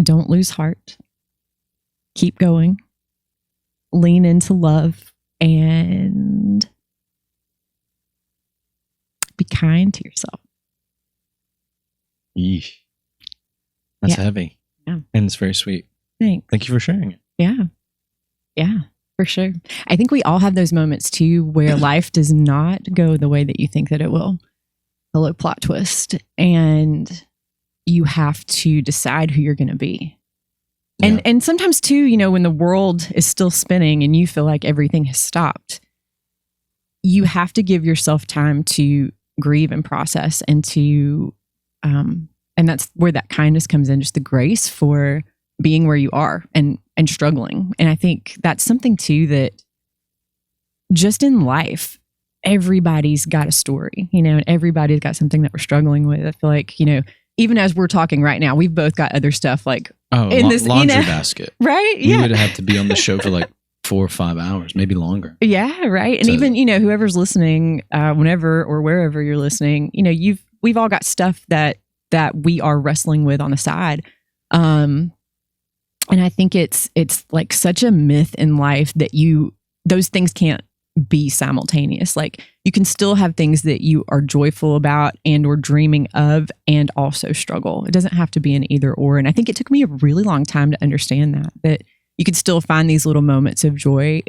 Speaker 2: don't lose heart. Keep going. Lean into love and be kind to yourself.
Speaker 1: Yeesh. That's heavy.
Speaker 2: Yeah.
Speaker 1: And it's very sweet.
Speaker 2: Thanks.
Speaker 1: Thank you for sharing it.
Speaker 2: Yeah. Yeah, for sure. I think we all have those moments too where life does not go the way that you think that it will. A little plot twist. And you have to decide who you're going to be.
Speaker 1: Yeah.
Speaker 2: And sometimes too, you know, when the world is still spinning and you feel like everything has stopped, you have to give yourself time to grieve and process and to and that's where that kindness comes in, just the grace for being where you are and struggling. And I think that's something too that just in life, everybody's got a story, you know, and everybody's got something that we're struggling with. I feel like, you know, even as we're talking right now, we've both got other stuff like
Speaker 1: in this laundry basket,
Speaker 2: right?
Speaker 1: We would have to be on the show for like 4 or 5 hours, maybe longer.
Speaker 2: Yeah, right. And even, you know, whoever's listening, whenever or wherever you're listening, you know, we've all got stuff that we are wrestling with on the side. And I think it's like such a myth in life that those things can't be simultaneous. Like you can still have things that you are joyful about and or dreaming of and also struggle. It doesn't have to be an either or. And I think it took me a really long time to understand that you could still find these little moments of joy,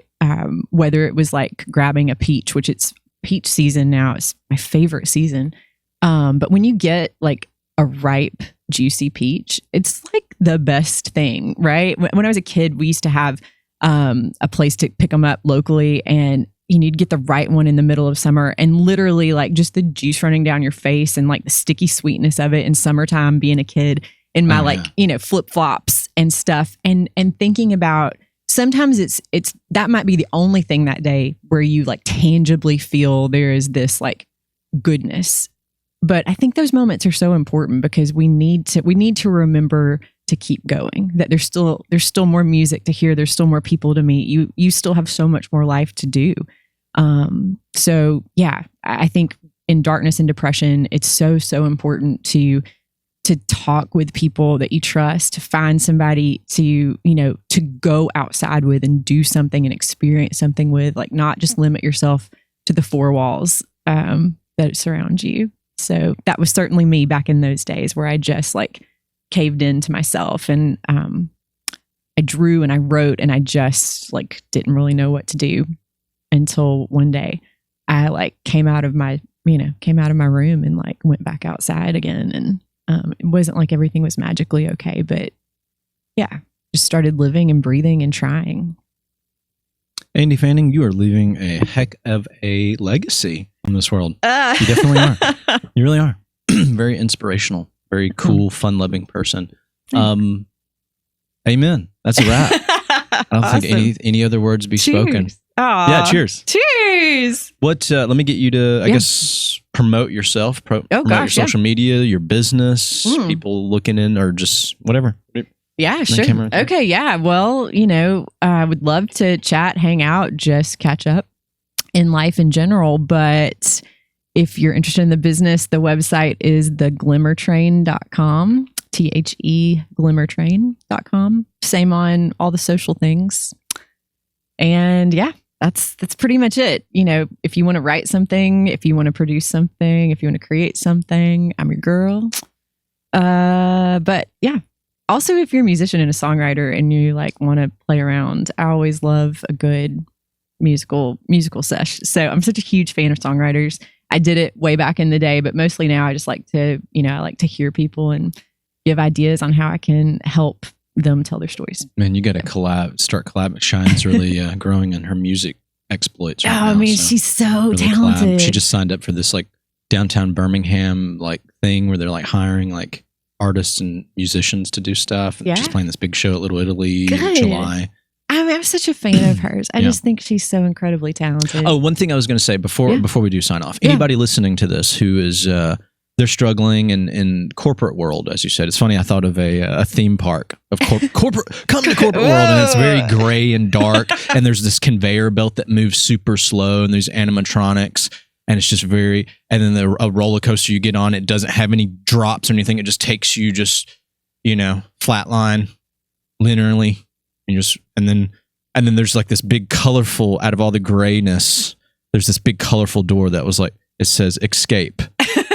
Speaker 2: whether it was like grabbing a peach, which it's peach season now. It's my favorite season. But when you get like a ripe, juicy peach, it's like the best thing, right? When I was a kid, we used to have a place to pick them up locally, and you need to get the right one in the middle of summer, and literally like just the juice running down your face and like the sticky sweetness of it in summertime, being a kid in my flip flops and stuff, and thinking about sometimes it's that might be the only thing that day where you like tangibly feel there is this like goodness. But I think those moments are so important because we need to remember to keep going, that there's still more music to hear. There's still more people to meet. You still have so much more life to do. So yeah, I think in darkness and depression, it's so important to talk with people that you trust, to find somebody to go outside with and do something and experience something with, like not just limit yourself to the four walls that surround you. So that was certainly me back in those days where I just like caved into myself, and I drew and I wrote, and I just like didn't really know what to do until one day I like came out of my room and like went back outside again. And it wasn't like everything was magically okay, but yeah, just started living and breathing and trying.
Speaker 1: Ande Fanning, you are leaving a heck of a legacy in this world. You definitely are. You really are. Very inspirational, very cool, fun-loving person. Amen. That's a wrap. I don't think any other words be spoken.
Speaker 2: Aww.
Speaker 1: Yeah, cheers.
Speaker 2: Cheers.
Speaker 1: What? Let me get you to, I guess, promote yourself. Promote your social media, your business, people looking in, or just whatever.
Speaker 2: Yeah, sure. Okay, yeah. Well, I would love to chat, hang out, just catch up in life in general. But if you're interested in the business, the website is theglimmertrain.com, glimmertrain.com. Same on all the social things. And yeah, that's pretty much it. If you want to write something, if you want to produce something, if you want to create something, I'm your girl. But yeah. Also, if you're a musician and a songwriter and you like want to play around, I always love a good musical sesh. So I'm such a huge fan of songwriters. I did it way back in the day, but mostly now I just like to, I like to hear people and give ideas on how I can help them tell their stories.
Speaker 1: Man, you got to start collab. Shine's really growing in her music exploits. Right now,
Speaker 2: she's so
Speaker 1: really
Speaker 2: talented.
Speaker 1: She just signed up for this like downtown Birmingham like thing where they're like hiring like artists and musicians to do stuff. And she's playing this big show at Little Italy in July.
Speaker 2: I'm such a fan of hers. I just think she's so incredibly talented.
Speaker 1: Oh, one thing I was going to say before we do sign off. Anybody listening to this who is they're struggling in corporate world, as you said. It's funny. I thought of a theme park of corporate. Come to corporate world, and it's very gray and dark. And there's this conveyor belt that moves super slow, and there's animatronics. And it's just and then a roller coaster you get on, it doesn't have any drops or anything. It just takes you flatline linearly. And then there's like this big colorful, out of all the grayness, there's this big colorful door that was like, it says escape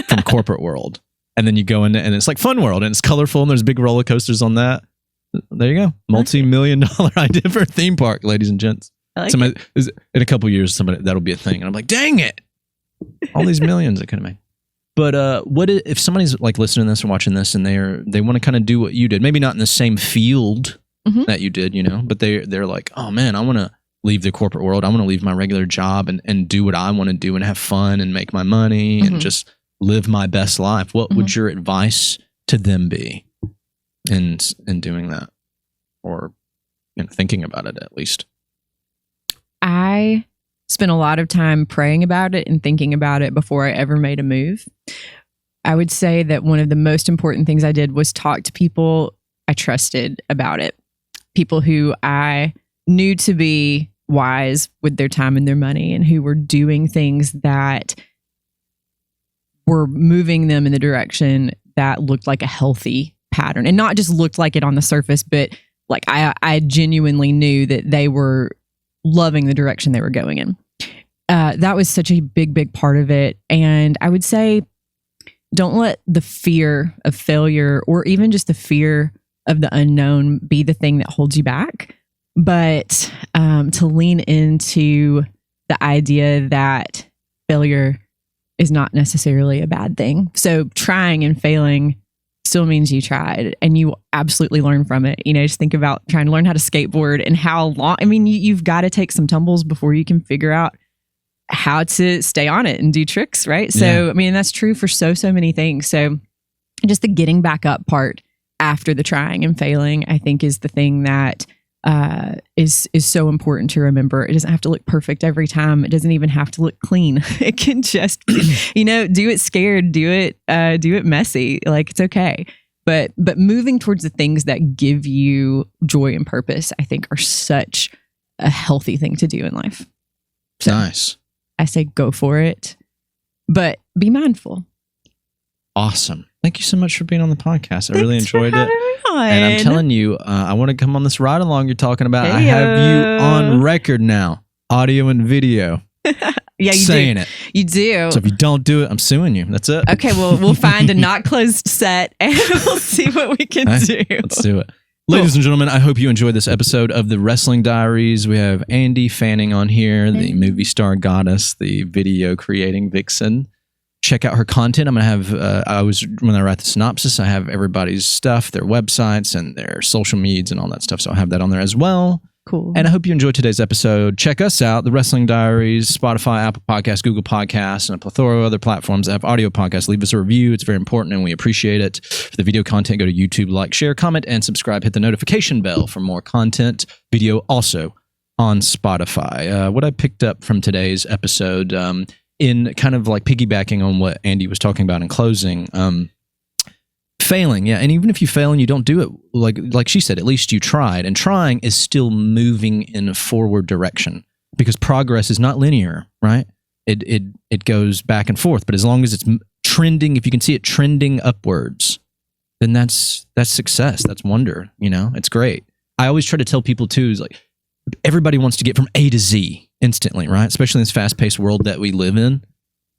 Speaker 1: from corporate world. And then you go in and it's like fun world and it's colorful and there's big roller coasters on that. There you go. Multi-million-dollar idea for a theme park, ladies and gents. In a couple of years, that'll be a thing. And I'm like, dang it. All these millions I could have made. But what if somebody's like listening to this or watching this and they want to kind of do what you did, maybe not in the same field that you did, but they're like, oh man, I want to leave the corporate world. I want to leave my regular job and do what I want to do and have fun and make my money and just live my best life. What would your advice to them be in doing that, or thinking about it at least?
Speaker 2: I spent a lot of time praying about it and thinking about it before I ever made a move. I would say that one of the most important things I did was talk to people I trusted about it. People who I knew to be wise with their time and their money and who were doing things that were moving them in the direction that looked like a healthy pattern, and not just looked like it on the surface, but like I genuinely knew that they were loving the direction they were going in. That was such a big part of it. And I would say, don't let the fear of failure or even just the fear of the unknown be the thing that holds you back, but to lean into the idea that failure is not necessarily a bad thing. So trying and failing still means you tried, and you absolutely learn from it. You know, just think about trying to learn how to skateboard and how long, I mean, you've got to take some tumbles before you can figure out how to stay on it and do tricks, right? So, I mean, that's true for so many things. So just the getting back up part after the trying and failing, I think, is the thing that is so important to remember. It doesn't have to look perfect every time. It doesn't even have to look clean. It can just, you know, do it scared, do it messy. Like, it's okay. But moving towards the things that give you joy and purpose, I think, are such a healthy thing to do in life. So
Speaker 1: nice.
Speaker 2: I say go for it, but be mindful.
Speaker 1: Awesome. Thank you so much for being on the podcast. I really
Speaker 2: Thanks
Speaker 1: enjoyed
Speaker 2: for
Speaker 1: it.
Speaker 2: having me on.
Speaker 1: And I'm telling you, I want to come on this ride along you're talking about.
Speaker 2: Hey-o.
Speaker 1: I have you on record now, audio and video.
Speaker 2: Yeah, you
Speaker 1: saying
Speaker 2: do.
Speaker 1: it.
Speaker 2: You do.
Speaker 1: So if you don't do it, I'm suing you. That's it.
Speaker 2: Okay, well, we'll find a not closed set and we'll see what we can do.
Speaker 1: Let's do it. Ladies and gentlemen, I hope you enjoyed this episode of the Wrestling Diaries. We have Ande Fanning on here, the movie star goddess, the video creating vixen. Check out her content. I'm going to have, when I write the synopsis, I have everybody's stuff, their websites and their social medias and all that stuff. So I'll have that on there as well.
Speaker 2: Cool.
Speaker 1: And I hope you enjoyed today's episode. Check us out, The Wrestling Diaries, Spotify, Apple Podcasts, Google Podcasts, and a plethora of other platforms that have audio podcasts. Leave us a review. It's very important and we appreciate it. For the video content, go to YouTube, like, share, comment, and subscribe. Hit the notification bell for more content. Video also on Spotify. What I picked up from today's episode, in kind of like piggybacking on what Ande was talking about in closing, failing, yeah. And even if you fail and you don't do it, like she said, at least you tried. And trying is still moving in a forward direction because progress is not linear, right? It goes back and forth. But as long as it's trending, if you can see it trending upwards, then that's success. That's wonder. You know, it's great. I always try to tell people too, is like everybody wants to get from A to Z instantly, right? Especially in this fast-paced world that we live in.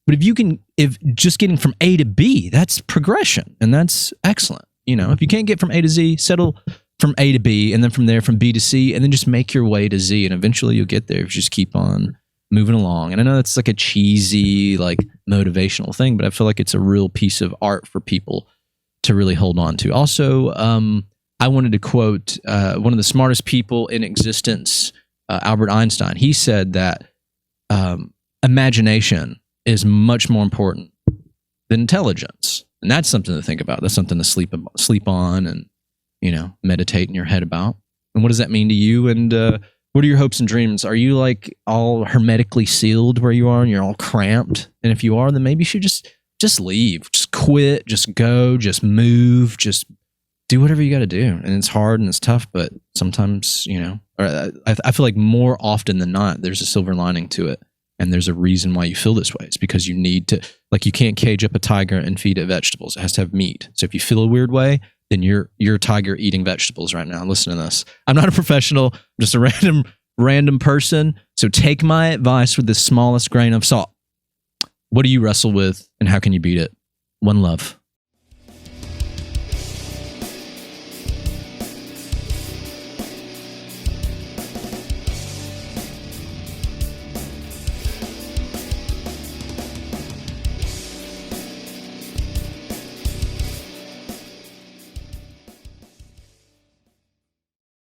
Speaker 1: But if just getting from A to B, that's progression, and that's excellent. You know, if you can't get from A to Z, settle from A to B, and then from there from B to C, and then just make your way to Z, and eventually you'll get there if you just keep on moving along. And I know that's like a cheesy, like motivational thing, but I feel like it's a real piece of art for people to really hold on to. Also, I wanted to quote one of the smartest people in existence, Albert Einstein. He said that imagination is much more important than intelligence. And that's something to think about. That's something to sleep on and, you know, meditate in your head about. And what does that mean to you? And what are your hopes and dreams? Are you like all hermetically sealed where you are and you're all cramped? And if you are, then maybe you should just leave, just quit, just go, just move, just do whatever you got to do. And it's hard and it's tough, but sometimes, you know, I feel like more often than not, there's a silver lining to it. And there's a reason why you feel this way. It's because you need to, like, you can't cage up a tiger and feed it vegetables. It has to have meat. So if you feel a weird way, then you're a tiger eating vegetables right now. Listen to this. I'm not a professional. I'm just a random person. So take my advice with the smallest grain of salt. What do you wrestle with and how can you beat it? One love.